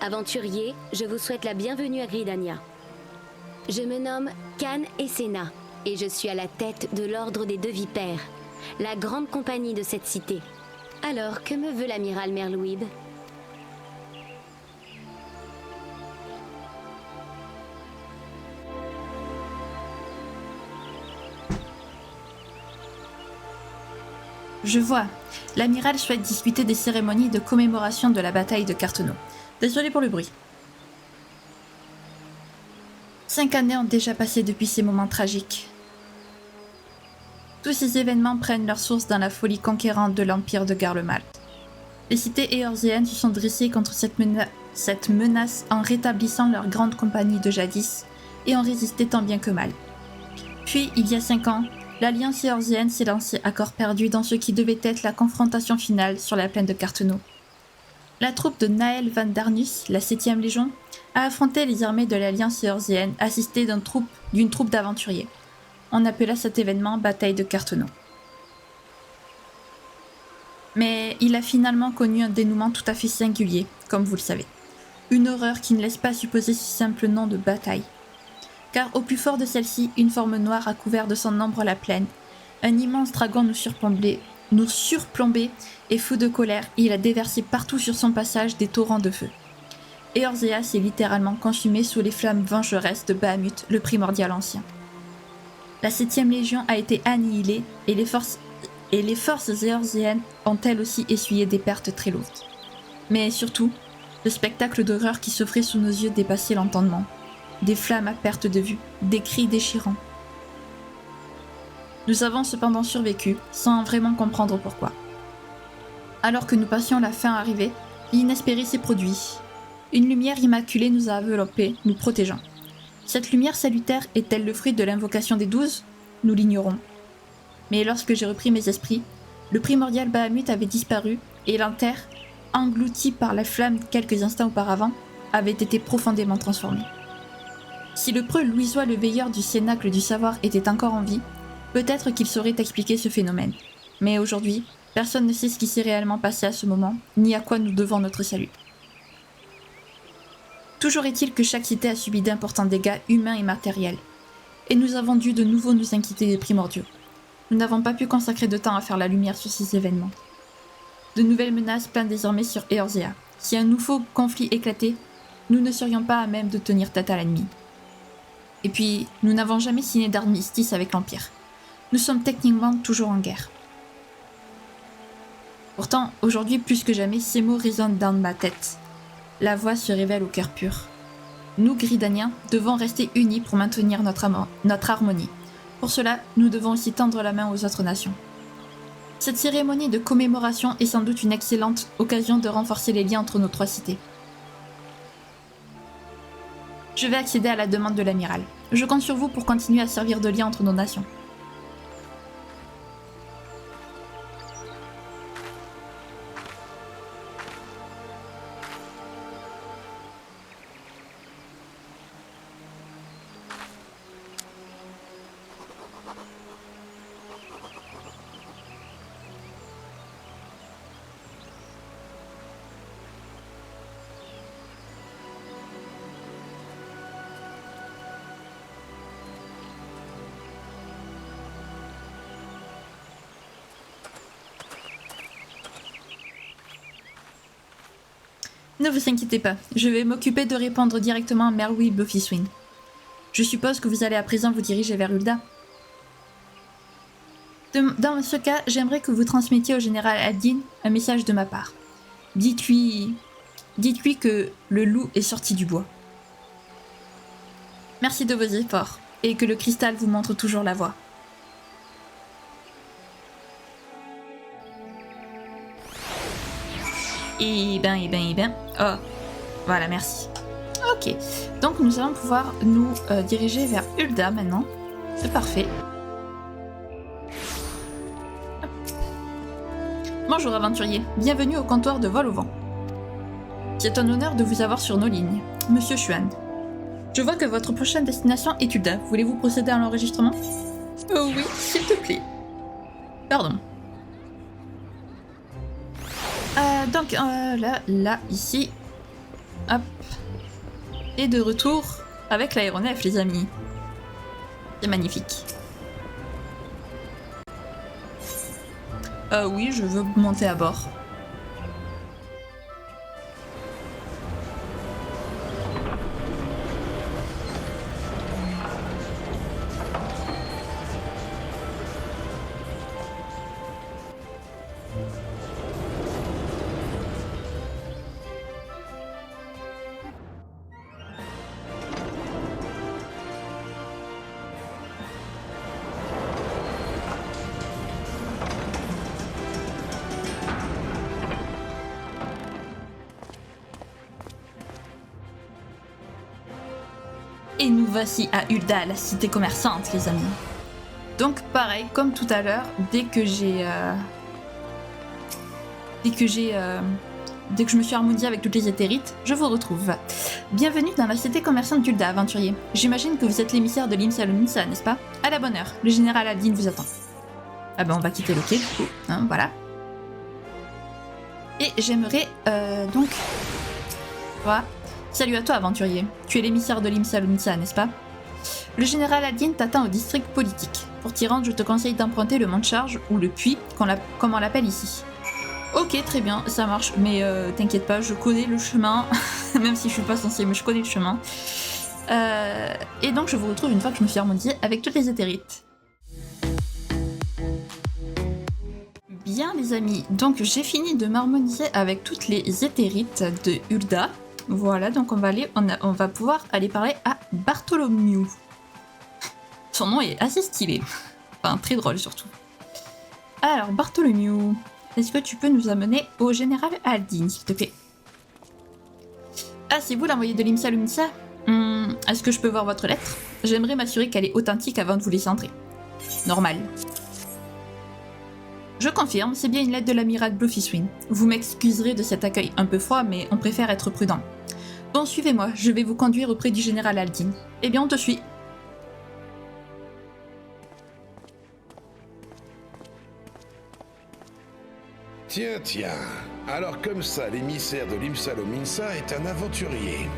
Aventurier, je vous souhaite la bienvenue à Gridania. Je me nomme Canesena et je suis à la tête de l'Ordre des Deux Vipères, la grande compagnie de cette cité. Alors, que me veut l'amiral Merlwyb? Je vois. L'amiral souhaite discuter des cérémonies de commémoration de la bataille de Carteneau. Désolé pour le bruit. 5 années ont déjà passé depuis ces moments tragiques. Tous ces événements prennent leur source dans la folie conquérante de l'Empire de Garlemald. Les cités éorziennes se sont dressées contre cette menace en rétablissant leur grande compagnie de jadis et ont résisté tant bien que mal. Puis, il y a 5 ans, l'Alliance éorzienne s'est lancée à corps perdu dans ce qui devait être la confrontation finale sur la plaine de Carteneau. La troupe de Nael van Darnus, la 7e Légion, a affronté les armées de l'Alliance éorzienne assistée d'une troupe d'aventuriers. On appela cet événement Bataille de Carteneau. Mais il a finalement connu un dénouement tout à fait singulier, comme vous le savez. Une horreur qui ne laisse pas supposer ce simple nom de bataille. Car au plus fort de celle-ci, une forme noire a couvert de son ombre la plaine. Un immense dragon nous surplombait et fou de colère, il a déversé partout sur son passage des torrents de feu. Eorzea s'est littéralement consumée sous les flammes vengeresses de Bahamut, le primordial ancien. La 7e Légion a été annihilée et les forces éorziennes ont elles aussi essuyé des pertes très lourdes. Mais surtout, le spectacle d'horreur qui s'offrait sous nos yeux dépassait l'entendement. Des flammes à perte de vue, des cris déchirants. Nous avons cependant survécu, sans vraiment comprendre pourquoi. Alors que nous passions la fin arrivée, l'inespéré s'est produit. Une lumière immaculée nous a enveloppés, nous protégeant. Cette lumière salutaire est-elle le fruit de l'invocation des 12 ? Nous l'ignorons. Mais lorsque j'ai repris mes esprits, le primordial Bahamut avait disparu et la terre, engloutie par la flamme quelques instants auparavant, avait été profondément transformée. Si le preux Louisois le veilleur du Cénacle du Savoir était encore en vie, peut-être qu'il saurait expliquer ce phénomène. Mais aujourd'hui, personne ne sait ce qui s'est réellement passé à ce moment, ni à quoi nous devons notre salut. Toujours est-il que chaque cité a subi d'importants dégâts humains et matériels, et nous avons dû de nouveau nous inquiéter des primordiaux. Nous n'avons pas pu consacrer de temps à faire la lumière sur ces événements. De nouvelles menaces planent désormais sur Eorzea. Si un nouveau conflit éclatait, nous ne serions pas à même de tenir tête à l'ennemi. Et puis, nous n'avons jamais signé d'armistice avec l'Empire. Nous sommes techniquement toujours en guerre. Pourtant, aujourd'hui plus que jamais, ces mots résonnent dans ma tête. La voix se révèle au cœur pur. Nous, Gridaniens, devons rester unis pour maintenir notre harmonie. Pour cela, nous devons aussi tendre la main aux autres nations. Cette cérémonie de commémoration est sans doute une excellente occasion de renforcer les liens entre nos 3 cités. Je vais accéder à la demande de l'amiral. Je compte sur vous pour continuer à servir de lien entre nos nations. Ne vous inquiétez pas, je vais m'occuper de répondre directement à Merwy Buffyswing. Je suppose que vous allez à présent vous diriger vers Ul'dah. Dans ce cas, j'aimerais que vous transmettiez au général Aldin un message de ma part. Dites-lui que le loup est sorti du bois. Merci de vos efforts, et que le cristal vous montre toujours la voie. Eh ben. Oh, voilà, merci. Ok, donc nous allons pouvoir nous diriger vers Ul'dah maintenant. C'est parfait. Hop. Bonjour aventurier, bienvenue au comptoir de vol au vent. C'est un honneur de vous avoir sur nos lignes, Monsieur Xuan. Je vois que votre prochaine destination est Ul'dah. Voulez-vous procéder à l'enregistrement ? Oh oui, s'il te plaît. Pardon. Donc là, ici, hop, et de retour avec l'aéronef, les amis. C'est magnifique. Oui, je veux monter à bord. Et nous voici à Ul'dah, la cité commerçante, les amis. Donc pareil, comme tout à l'heure, dès que je me suis harmonisée avec toutes les éthérites, je vous retrouve. Bienvenue dans la cité commerçante d'Ul'dah, aventurier. J'imagine que vous êtes l'émissaire de l'Imsa Luminsa, n'est-ce pas ? À la bonne heure, le général Aldin vous attend. Ah ben on va quitter le quai, du coup, hein, voilà. Et j'aimerais donc... Voilà. Salut à toi, aventurier. Tu es l'émissaire de l'Imsa Luminsa, n'est-ce pas ? Le général Aldin t'attend au district politique. Pour t'y rendre, je te conseille d'emprunter le mont de charge, ou le puits, comme on l'appelle ici. Ok, très bien, ça marche, mais t'inquiète pas, je connais le chemin, même si je suis pas censée, mais je connais le chemin. Et donc je vous retrouve une fois que je me suis harmonisée avec toutes les éthérites. Bien les amis, donc j'ai fini de m'harmoniser avec toutes les éthérites de Ul'dah. Voilà, donc on va pouvoir aller parler à Bartholomew. Son nom est assez stylé, enfin très drôle surtout. Alors Bartholomew, est-ce que tu peux nous amener au général Aldin, s'il te plaît? Ah, c'est vous l'envoyé de l'Imsa Lumsa? Est-ce que je peux voir votre lettre? J'aimerais m'assurer qu'elle est authentique avant de vous laisser entrer. Normal. Je confirme, c'est bien une lettre de l'amiral Bluffiswin. Vous m'excuserez de cet accueil un peu froid, mais on préfère être prudent. Bon, suivez-moi, je vais vous conduire auprès du général Aldin. Eh bien, on te suit. Tiens, alors comme ça, l'émissaire de l'Imsa Lominsa est un aventurier.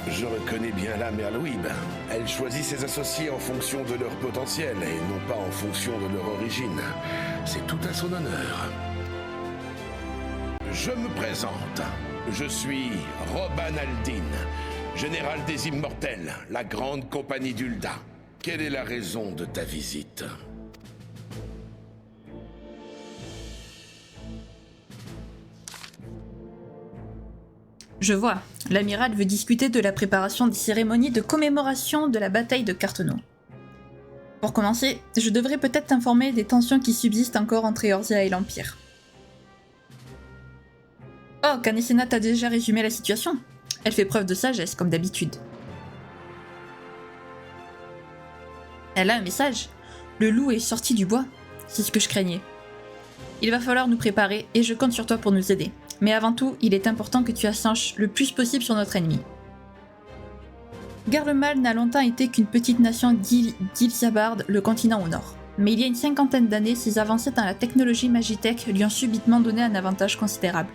Je reconnais bien la Merlwib. Elle choisit ses associés en fonction de leur potentiel et non pas en fonction de leur origine. C'est tout à son honneur. Je me présente. Je suis Roban Aldin, général des Immortels, la grande compagnie d'Ulda. Quelle est la raison de ta visite ? Je vois. L'amiral veut discuter de la préparation des cérémonies de commémoration de la bataille de Carteneau. Pour commencer, je devrais peut-être t'informer des tensions qui subsistent encore entre Eorzea et l'Empire. Oh, Khan Essenna t'a déjà résumé la situation. Elle fait preuve de sagesse, comme d'habitude. Elle a un message. Le loup est sorti du bois. C'est ce que je craignais. Il va falloir nous préparer et je compte sur toi pour nous aider. Mais avant tout, il est important que tu assanges le plus possible sur notre ennemi. Garlemald n'a longtemps été qu'une petite nation d'Ilsabard, le continent au nord. Mais il y a une 50aine d'années, ses avancées dans la technologie Magitech lui ont subitement donné un avantage considérable.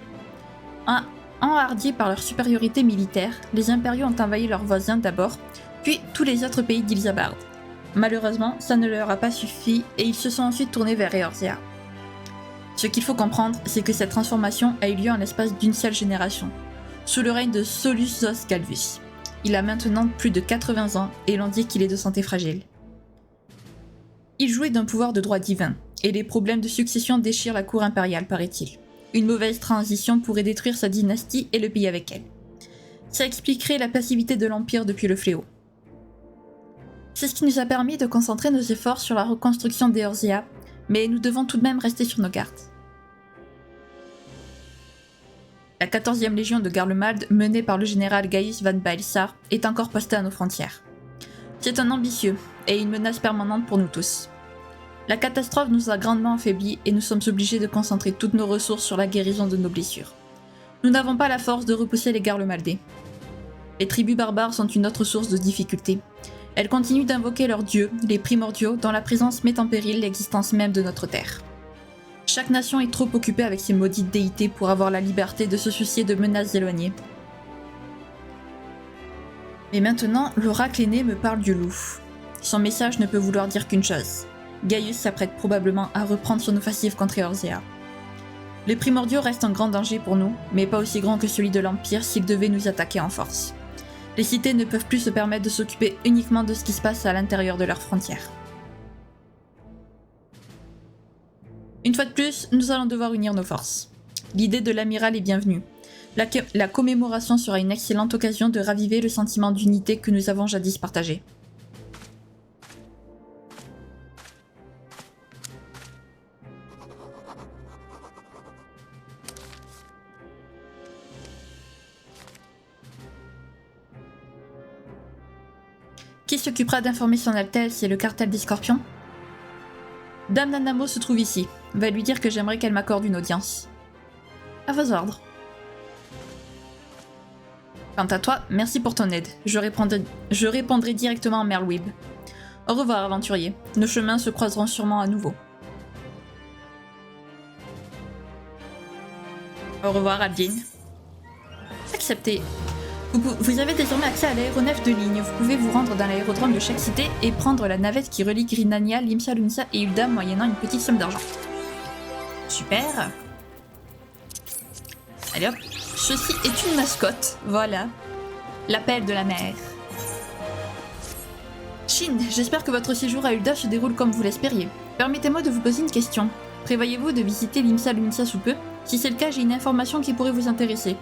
Enhardis par leur supériorité militaire, les impériaux ont envahi leurs voisins d'abord, puis tous les autres pays d'Ilsabard. Malheureusement, ça ne leur a pas suffi et ils se sont ensuite tournés vers Eorzea. Ce qu'il faut comprendre, c'est que cette transformation a eu lieu en l'espace d'une seule génération, sous le règne de Solus Zos Galvus. Il a maintenant plus de 80 ans et l'on dit qu'il est de santé fragile. Il jouait d'un pouvoir de droit divin, et les problèmes de succession déchirent la cour impériale, paraît-il. Une mauvaise transition pourrait détruire sa dynastie et le pays avec elle. Ça expliquerait la passivité de l'Empire depuis le fléau. C'est ce qui nous a permis de concentrer nos efforts sur la reconstruction d'Eorzea, mais nous devons tout de même rester sur nos gardes. La 14e légion de Garlemald, menée par le général Gaius van Baelsar, est encore postée à nos frontières. C'est un ambitieux et une menace permanente pour nous tous. La catastrophe nous a grandement affaiblis et nous sommes obligés de concentrer toutes nos ressources sur la guérison de nos blessures. Nous n'avons pas la force de repousser les Garlemaldais. Les tribus barbares sont une autre source de difficulté. Elles continuent d'invoquer leurs dieux, les primordiaux, dont la présence met en péril l'existence même de notre terre. Chaque nation est trop occupée avec ses maudites déités pour avoir la liberté de se soucier de menaces éloignées. Mais maintenant, l'oracle aîné me parle du loup. Son message ne peut vouloir dire qu'une chose. Gaius s'apprête probablement à reprendre son offensive contre Eorzea. Les primordiaux restent un grand danger pour nous, mais pas aussi grand que celui de l'Empire s'ils devaient nous attaquer en force. Les cités ne peuvent plus se permettre de s'occuper uniquement de ce qui se passe à l'intérieur de leurs frontières. Une fois de plus, nous allons devoir unir nos forces. L'idée de l'amiral est bienvenue. La commémoration sera une excellente occasion de raviver le sentiment d'unité que nous avons jadis partagé. Qui s'occupera d'informer son Altesse et le cartel des Scorpions? Dame Nanamo se trouve ici. Va lui dire que j'aimerais qu'elle m'accorde une audience. À vos ordres. Quant à toi, merci pour ton aide. Je répondrai directement à Merlwib. Au revoir, aventurier. Nos chemins se croiseront sûrement à nouveau. Au revoir, Aldin. Accepté. Vous avez désormais accès à l'aéronef de ligne. Vous pouvez vous rendre dans l'aérodrome de chaque cité et prendre la navette qui relie Gridania, l'Imsa Lumsa et Ul'dah moyennant une petite somme d'argent. Super. Allez hop. Ceci est une mascotte. Voilà. L'appel de la mer. Shin, j'espère que votre séjour à Ul'dah se déroule comme vous l'espériez. Permettez-moi de vous poser une question. Prévoyez-vous de visiter l'Imsa Lumsa sous peu? Si c'est le cas, j'ai une information qui pourrait vous intéresser.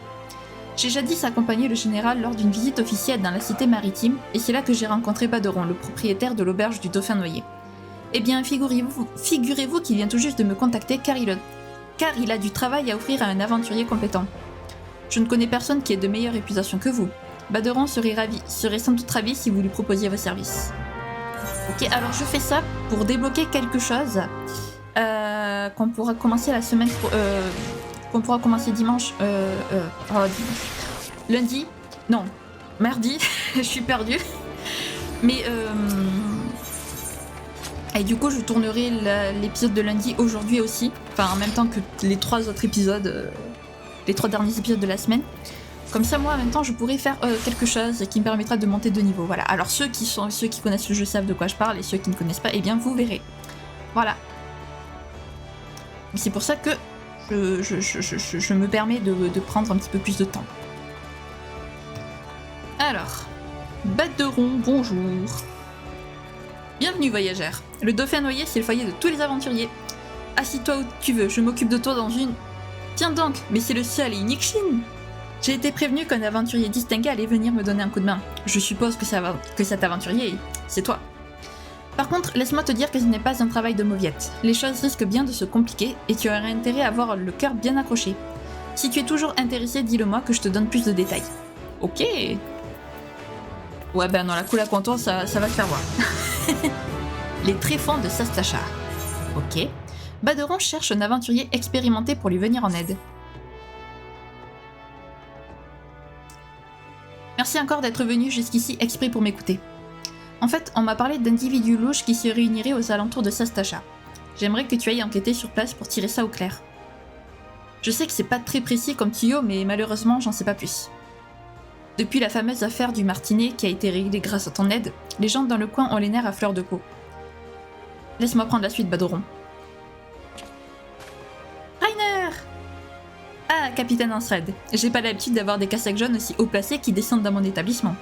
J'ai jadis accompagné le général lors d'une visite officielle dans la cité maritime, et c'est là que j'ai rencontré Baderon, le propriétaire de l'auberge du Dauphin Noyé. Eh bien, figurez-vous qu'il vient tout juste de me contacter car il a du travail à offrir à un aventurier compétent. Je ne connais personne qui ait de meilleure réputation que vous. Baderon serait sans doute ravi si vous lui proposiez vos services. Ok, alors je fais ça pour débloquer quelque chose qu'on pourra commencer la semaine... qu'on pourra commencer dimanche... dimanche. Lundi. Non, mardi. Je suis perdue. Mais... Et du coup, je tournerai l'épisode de lundi aujourd'hui aussi. Enfin, en même temps que les 3 autres épisodes... les 3 derniers épisodes de la semaine. Comme ça, moi, en même temps, je pourrais faire quelque chose qui me permettra de monter de niveau. Voilà. Alors, ceux qui connaissent le jeu savent de quoi je parle, et ceux qui ne connaissent pas, eh bien, vous verrez. Voilà. C'est pour ça que je me permets de prendre un petit peu plus de temps. Alors, Baderon, bonjour. Bienvenue, voyageur. Le dauphin noyé, c'est le foyer de tous les aventuriers. Assis-toi où tu veux, je m'occupe de toi dans une... Tiens donc, mais c'est le seul et unique Shin. J'ai été prévenu qu'un aventurier distingué allait venir me donner un coup de main. Je suppose que cet aventurier, c'est toi. Par contre, laisse-moi te dire que ce n'est pas un travail de mauviette. Les choses risquent bien de se compliquer et tu aurais intérêt à avoir le cœur bien accroché. Si tu es toujours intéressé, dis-le-moi que je te donne plus de détails. Ok. Ouais ben non, la coula contour, ça va te faire voir. Les tréfonds de Sastasha. Ok. Baderon cherche un aventurier expérimenté pour lui venir en aide. Merci encore d'être venu jusqu'ici exprès pour m'écouter. En fait, on m'a parlé d'individus louches qui se réuniraient aux alentours de Sastasha. J'aimerais que tu ailles enquêter sur place pour tirer ça au clair. Je sais que c'est pas très précis comme tuyau, mais malheureusement, j'en sais pas plus. Depuis la fameuse affaire du Martinet qui a été réglée grâce à ton aide, les gens dans le coin ont les nerfs à fleur de peau. Laisse-moi prendre la suite, Baderon. Rainer! Ah, capitaine Ansred. J'ai pas l'habitude d'avoir des cassacs jaunes aussi haut placés qui descendent dans mon établissement.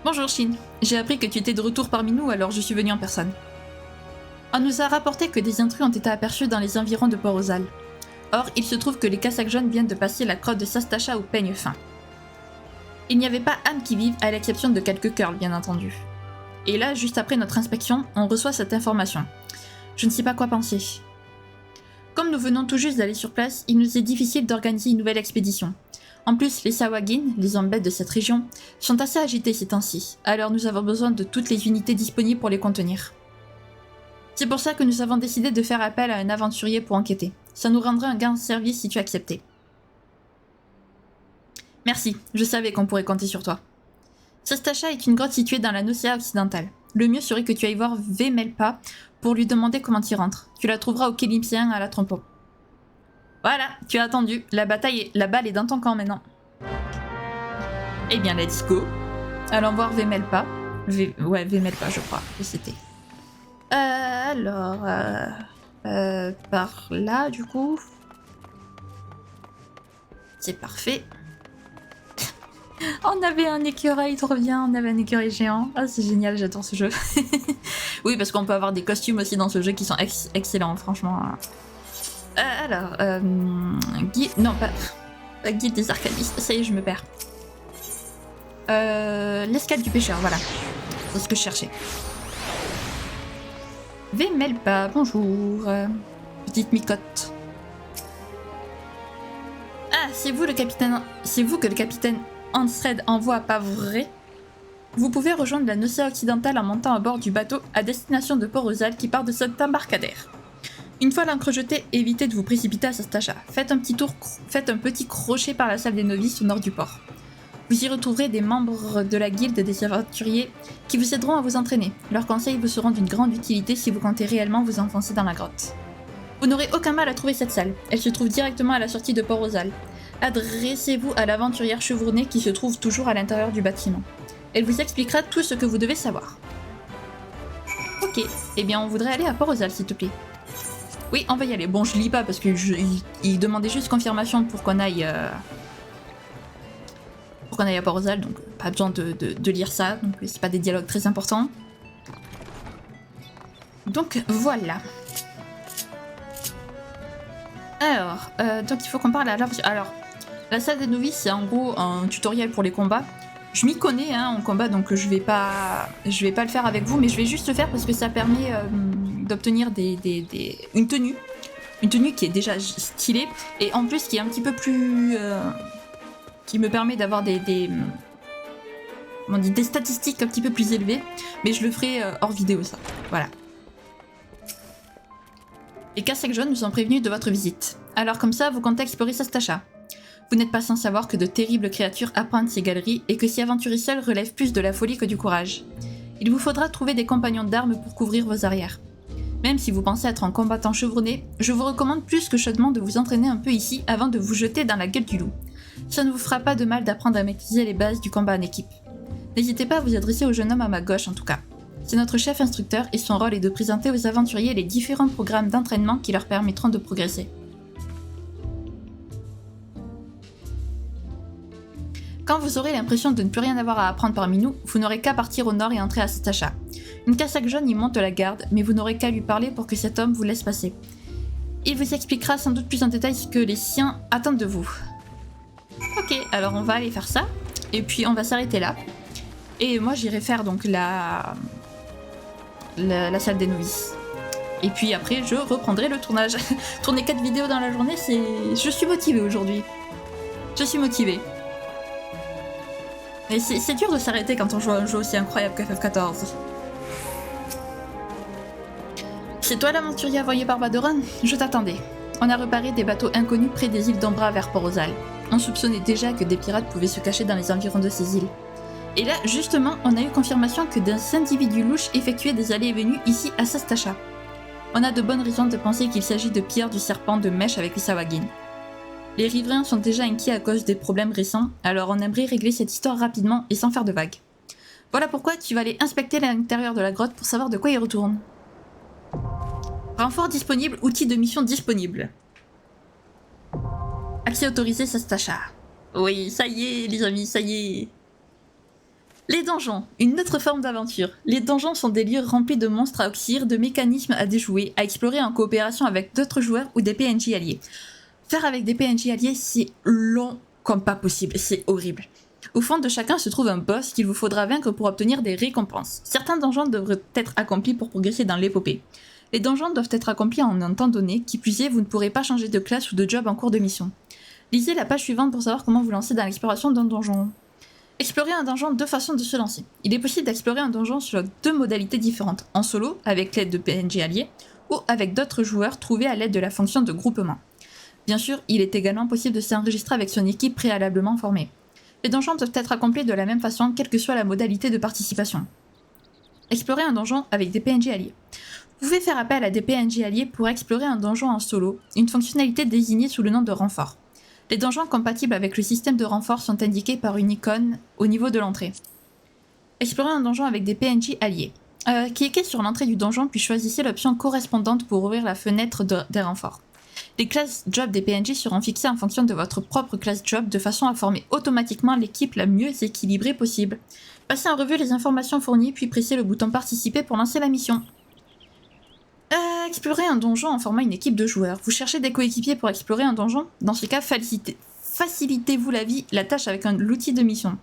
Bonjour Shin. J'ai appris que tu étais de retour parmi nous, alors je suis venue en personne. On nous a rapporté que des intrus ont été aperçus dans les environs de Port-aux-Al. Or, il se trouve que les cassacs jaunes viennent de passer la crotte de Sastasha au peigne fin. Il n'y avait pas âme qui vive, à l'exception de quelques curls, bien entendu. Et là, juste après notre inspection, on reçoit cette information. Je ne sais pas quoi penser. Comme nous venons tout juste d'aller sur place, il nous est difficile d'organiser une nouvelle expédition. En plus, les Sawagin, les hommes bêtes de cette région, sont assez agités ces temps-ci, alors nous avons besoin de toutes les unités disponibles pour les contenir. C'est pour ça que nous avons décidé de faire appel à un aventurier pour enquêter. Ça nous rendrait un gain de service si tu acceptais. Merci, je savais qu'on pourrait compter sur toi. Sastasha est une grotte située dans la Nocea occidentale. Le mieux serait que tu ailles voir Vemelpa pour lui demander comment tu rentres. Tu la trouveras au quai Lympséen à la Trompeau. Voilà, tu as attendu. La balle est dans ton camp maintenant. Eh bien, let's go. Allons voir Vemelpa. Vemelpa, je crois que c'était. Alors... par là, du coup. C'est parfait. On avait un écureuil, trop bien. On avait un écureuil géant. Ah, c'est génial, j'adore ce jeu. Oui, parce qu'on peut avoir des costumes aussi dans ce jeu qui sont excellents, franchement. Alors, guide... Non, pas guide des arcanistes. Ça y est, je me perds. L'escale du pêcheur, voilà. C'est ce que je cherchais. Vemelpa, bonjour. Petite micotte. Ah, c'est vous que le capitaine Ansred envoie, pas vrai? Vous pouvez rejoindre la Nocea occidentale en montant à bord du bateau à destination de Port-aux-Al qui part de cet embarcadère. Une fois l'ancre jetée, évitez de vous précipiter à Sastasha. Faites un petit crochet par la salle des novices au nord du port. Vous y retrouverez des membres de la guilde des aventuriers qui vous aideront à vous entraîner. Leurs conseils vous seront d'une grande utilité si vous comptez réellement vous enfoncer dans la grotte. Vous n'aurez aucun mal à trouver cette salle. Elle se trouve directement à la sortie de Port-aux-Al. Adressez-vous à l'aventurière chevronnée qui se trouve toujours à l'intérieur du bâtiment. Elle vous expliquera tout ce que vous devez savoir. Ok, eh bien on voudrait aller à Port-aux-Al s'il te plaît. Oui, on va y aller. Bon, je lis pas parce que il demandait juste confirmation pour qu'on aille... à Port-aux-Al, donc pas besoin de lire ça, donc c'est pas des dialogues très importants. Donc voilà. Alors, donc il faut qu'on parle à la... Alors, la salle des novices, c'est en gros un tutoriel pour les combats. Je m'y connais en combat, donc je vais pas le faire avec vous, mais je vais juste le faire parce que ça permet d'obtenir une tenue qui est déjà stylée, et en plus qui est un petit peu plus... qui me permet d'avoir des statistiques un petit peu plus élevées, mais je le ferai hors vidéo ça, voilà. Les Kasek jaunes nous ont prévenus de votre visite, alors comme ça vous comptez explorer Sastacha. Vous n'êtes pas sans savoir que de terribles créatures apparaissent ces galeries et que s'y aventurer seul relève plus de la folie que du courage. Il vous faudra trouver des compagnons d'armes pour couvrir vos arrières. Même si vous pensez être un combattant chevronné, je vous recommande plus que chaudement de vous entraîner un peu ici avant de vous jeter dans la gueule du loup. Ça ne vous fera pas de mal d'apprendre à maîtriser les bases du combat en équipe. N'hésitez pas à vous adresser au jeune homme à ma gauche en tout cas. C'est notre chef instructeur et son rôle est de présenter aux aventuriers les différents programmes d'entraînement qui leur permettront de progresser. Quand vous aurez l'impression de ne plus rien avoir à apprendre parmi nous, vous n'aurez qu'à partir au nord et entrer à Sastacha. Une Kasek jaune y monte la garde, mais vous n'aurez qu'à lui parler pour que cet homme vous laisse passer. Il vous expliquera sans doute plus en détail ce que les siens attendent de vous. Ok, alors on va aller faire ça, et puis on va s'arrêter là. Et moi j'irai faire donc la salle des novices. Et puis après je reprendrai le tournage. Tourner 4 vidéos dans la journée, c'est... Je suis motivée aujourd'hui. Je suis motivée. Et c'est dur de s'arrêter quand on joue à un jeu aussi incroyable que FF14. C'est toi l'aventurier envoyé par Badoran? Je t'attendais. On a reparé des bateaux inconnus près des îles d'Ombra vers Port-Rosal. On soupçonnait déjà que des pirates pouvaient se cacher dans les environs de ces îles. Et là, justement, on a eu confirmation que des individus louches effectuaient des allées et venues ici à Sastacha. On a de bonnes raisons de penser qu'il s'agit de Pierre du Serpent de mèche avec les Sawagin. Les riverains sont déjà inquiets à cause des problèmes récents, alors on aimerait régler cette histoire rapidement et sans faire de vagues. Voilà pourquoi tu vas aller inspecter l'intérieur de la grotte pour savoir de quoi il retourne. Renfort disponible, outils de mission disponibles. Accès autorisé Sastacha. Oui, ça y est les amis, ça y est. Les donjons, une autre forme d'aventure. Les donjons sont des lieux remplis de monstres à oxyre, de mécanismes à déjouer, à explorer en coopération avec d'autres joueurs ou des PNJ alliés. Faire avec des PNJ alliés, c'est long comme pas possible, c'est horrible. Au fond de chacun se trouve un boss qu'il vous faudra vaincre pour obtenir des récompenses. Certains donjons devraient être accomplis pour progresser dans l'épopée. Les donjons doivent être accomplis en un temps donné, qui plus est, vous ne pourrez pas changer de classe ou de job en cours de mission. Lisez la page suivante pour savoir comment vous lancer dans l'exploration d'un donjon. Explorer un donjon, 2 façons de se lancer. Il est possible d'explorer un donjon sur 2 modalités différentes, en solo, avec l'aide de PNJ alliés, ou avec d'autres joueurs trouvés à l'aide de la fonction de groupement. Bien sûr, il est également possible de s'enregistrer avec son équipe préalablement formée. Les donjons peuvent être accomplis de la même façon, quelle que soit la modalité de participation. Explorer un donjon avec des PNJ alliés. Vous pouvez faire appel à des PNJ alliés pour explorer un donjon en solo, une fonctionnalité désignée sous le nom de renfort. Les donjons compatibles avec le système de renfort sont indiqués par une icône au niveau de l'entrée. Explorer un donjon avec des PNJ alliés. Cliquez sur l'entrée du donjon puis choisissez l'option correspondante pour ouvrir la fenêtre des renforts. Les classes job des PNJ seront fixées en fonction de votre propre classe job de façon à former automatiquement l'équipe la mieux équilibrée possible. Passez en revue les informations fournies puis pressez le bouton participer pour lancer la mission. Explorer un donjon en formant une équipe de joueurs. Vous cherchez des coéquipiers pour explorer un donjon? Dans ce cas, facilitez-vous la tâche avec l'outil de mission.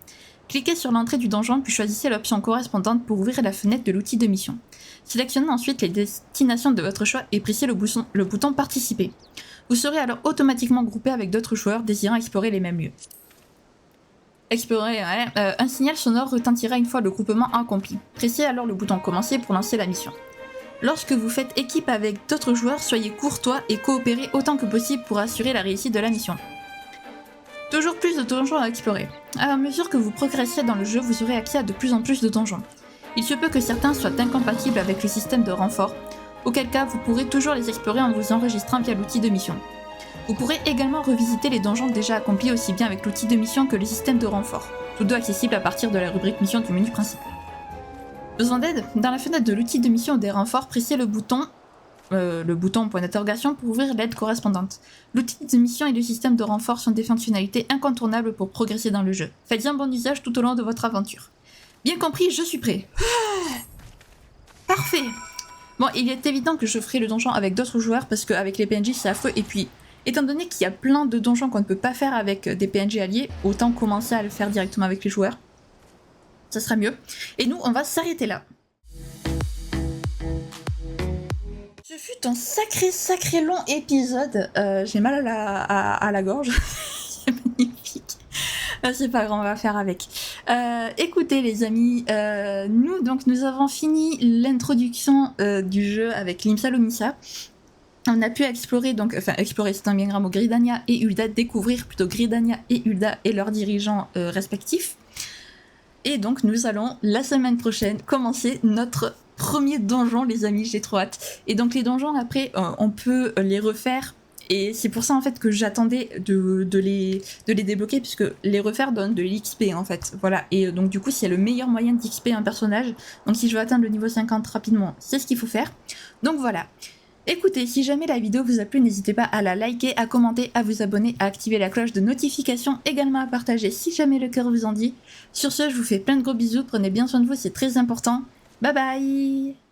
Cliquez sur l'entrée du donjon puis choisissez l'option correspondante pour ouvrir la fenêtre de l'outil de mission. Sélectionnez ensuite les destinations de votre choix et pressez le bouton participer. Vous serez alors automatiquement groupé avec d'autres joueurs désirant explorer les mêmes lieux. Un signal sonore retentira une fois le groupement accompli. Pressez alors le bouton commencer pour lancer la mission. Lorsque vous faites équipe avec d'autres joueurs, soyez courtois et coopérez autant que possible pour assurer la réussite de la mission. Toujours plus de donjons à explorer. À mesure que vous progresserez dans le jeu, vous aurez accès à de plus en plus de donjons. Il se peut que certains soient incompatibles avec le système de renfort, auquel cas vous pourrez toujours les explorer en vous enregistrant via l'outil de mission. Vous pourrez également revisiter les donjons déjà accomplis aussi bien avec l'outil de mission que le système de renfort, tous deux accessibles à partir de la rubrique mission du menu principal. Besoin d'aide? Dans la fenêtre de l'outil de mission des renforts, pressez le bouton point d'interrogation pour ouvrir l'aide correspondante. L'outil de mission et le système de renfort sont des fonctionnalités incontournables pour progresser dans le jeu. Faites-en bon usage tout au long de votre aventure. Bien compris, je suis prêt. Parfait. Bon, il est évident que je ferai le donjon avec d'autres joueurs parce qu'avec les PNJ c'est affreux et puis, étant donné qu'il y a plein de donjons qu'on ne peut pas faire avec des PNJ alliés, autant commencer à le faire directement avec les joueurs. ça sera mieux. Et nous, on va s'arrêter là. Ce fut un sacré long épisode. J'ai mal à la gorge. C'est magnifique. C'est pas grave, on va faire avec. Écoutez les amis, nous avons fini l'introduction du jeu avec Limsa Lominsa. On a pu explorer, c'est un bien grand mot, Gridania et Ul'dah, découvrir plutôt Gridania et Ul'dah et leurs dirigeants respectifs. Et donc nous allons la semaine prochaine commencer notre premier donjon les amis, j'ai trop hâte. Et donc les donjons après on peut les refaire et c'est pour ça en fait que j'attendais de les débloquer puisque les refaire donne de l'XP en fait. Voilà, et donc du coup c'est le meilleur moyen d'XP un personnage. Donc si je veux atteindre le niveau 50 rapidement, c'est ce qu'il faut faire. Donc voilà. Écoutez, si jamais la vidéo vous a plu, n'hésitez pas à la liker, à commenter, à vous abonner, à activer la cloche de notification, également à partager si jamais le cœur vous en dit. Sur ce, je vous fais plein de gros bisous, prenez bien soin de vous, c'est très important. Bye bye!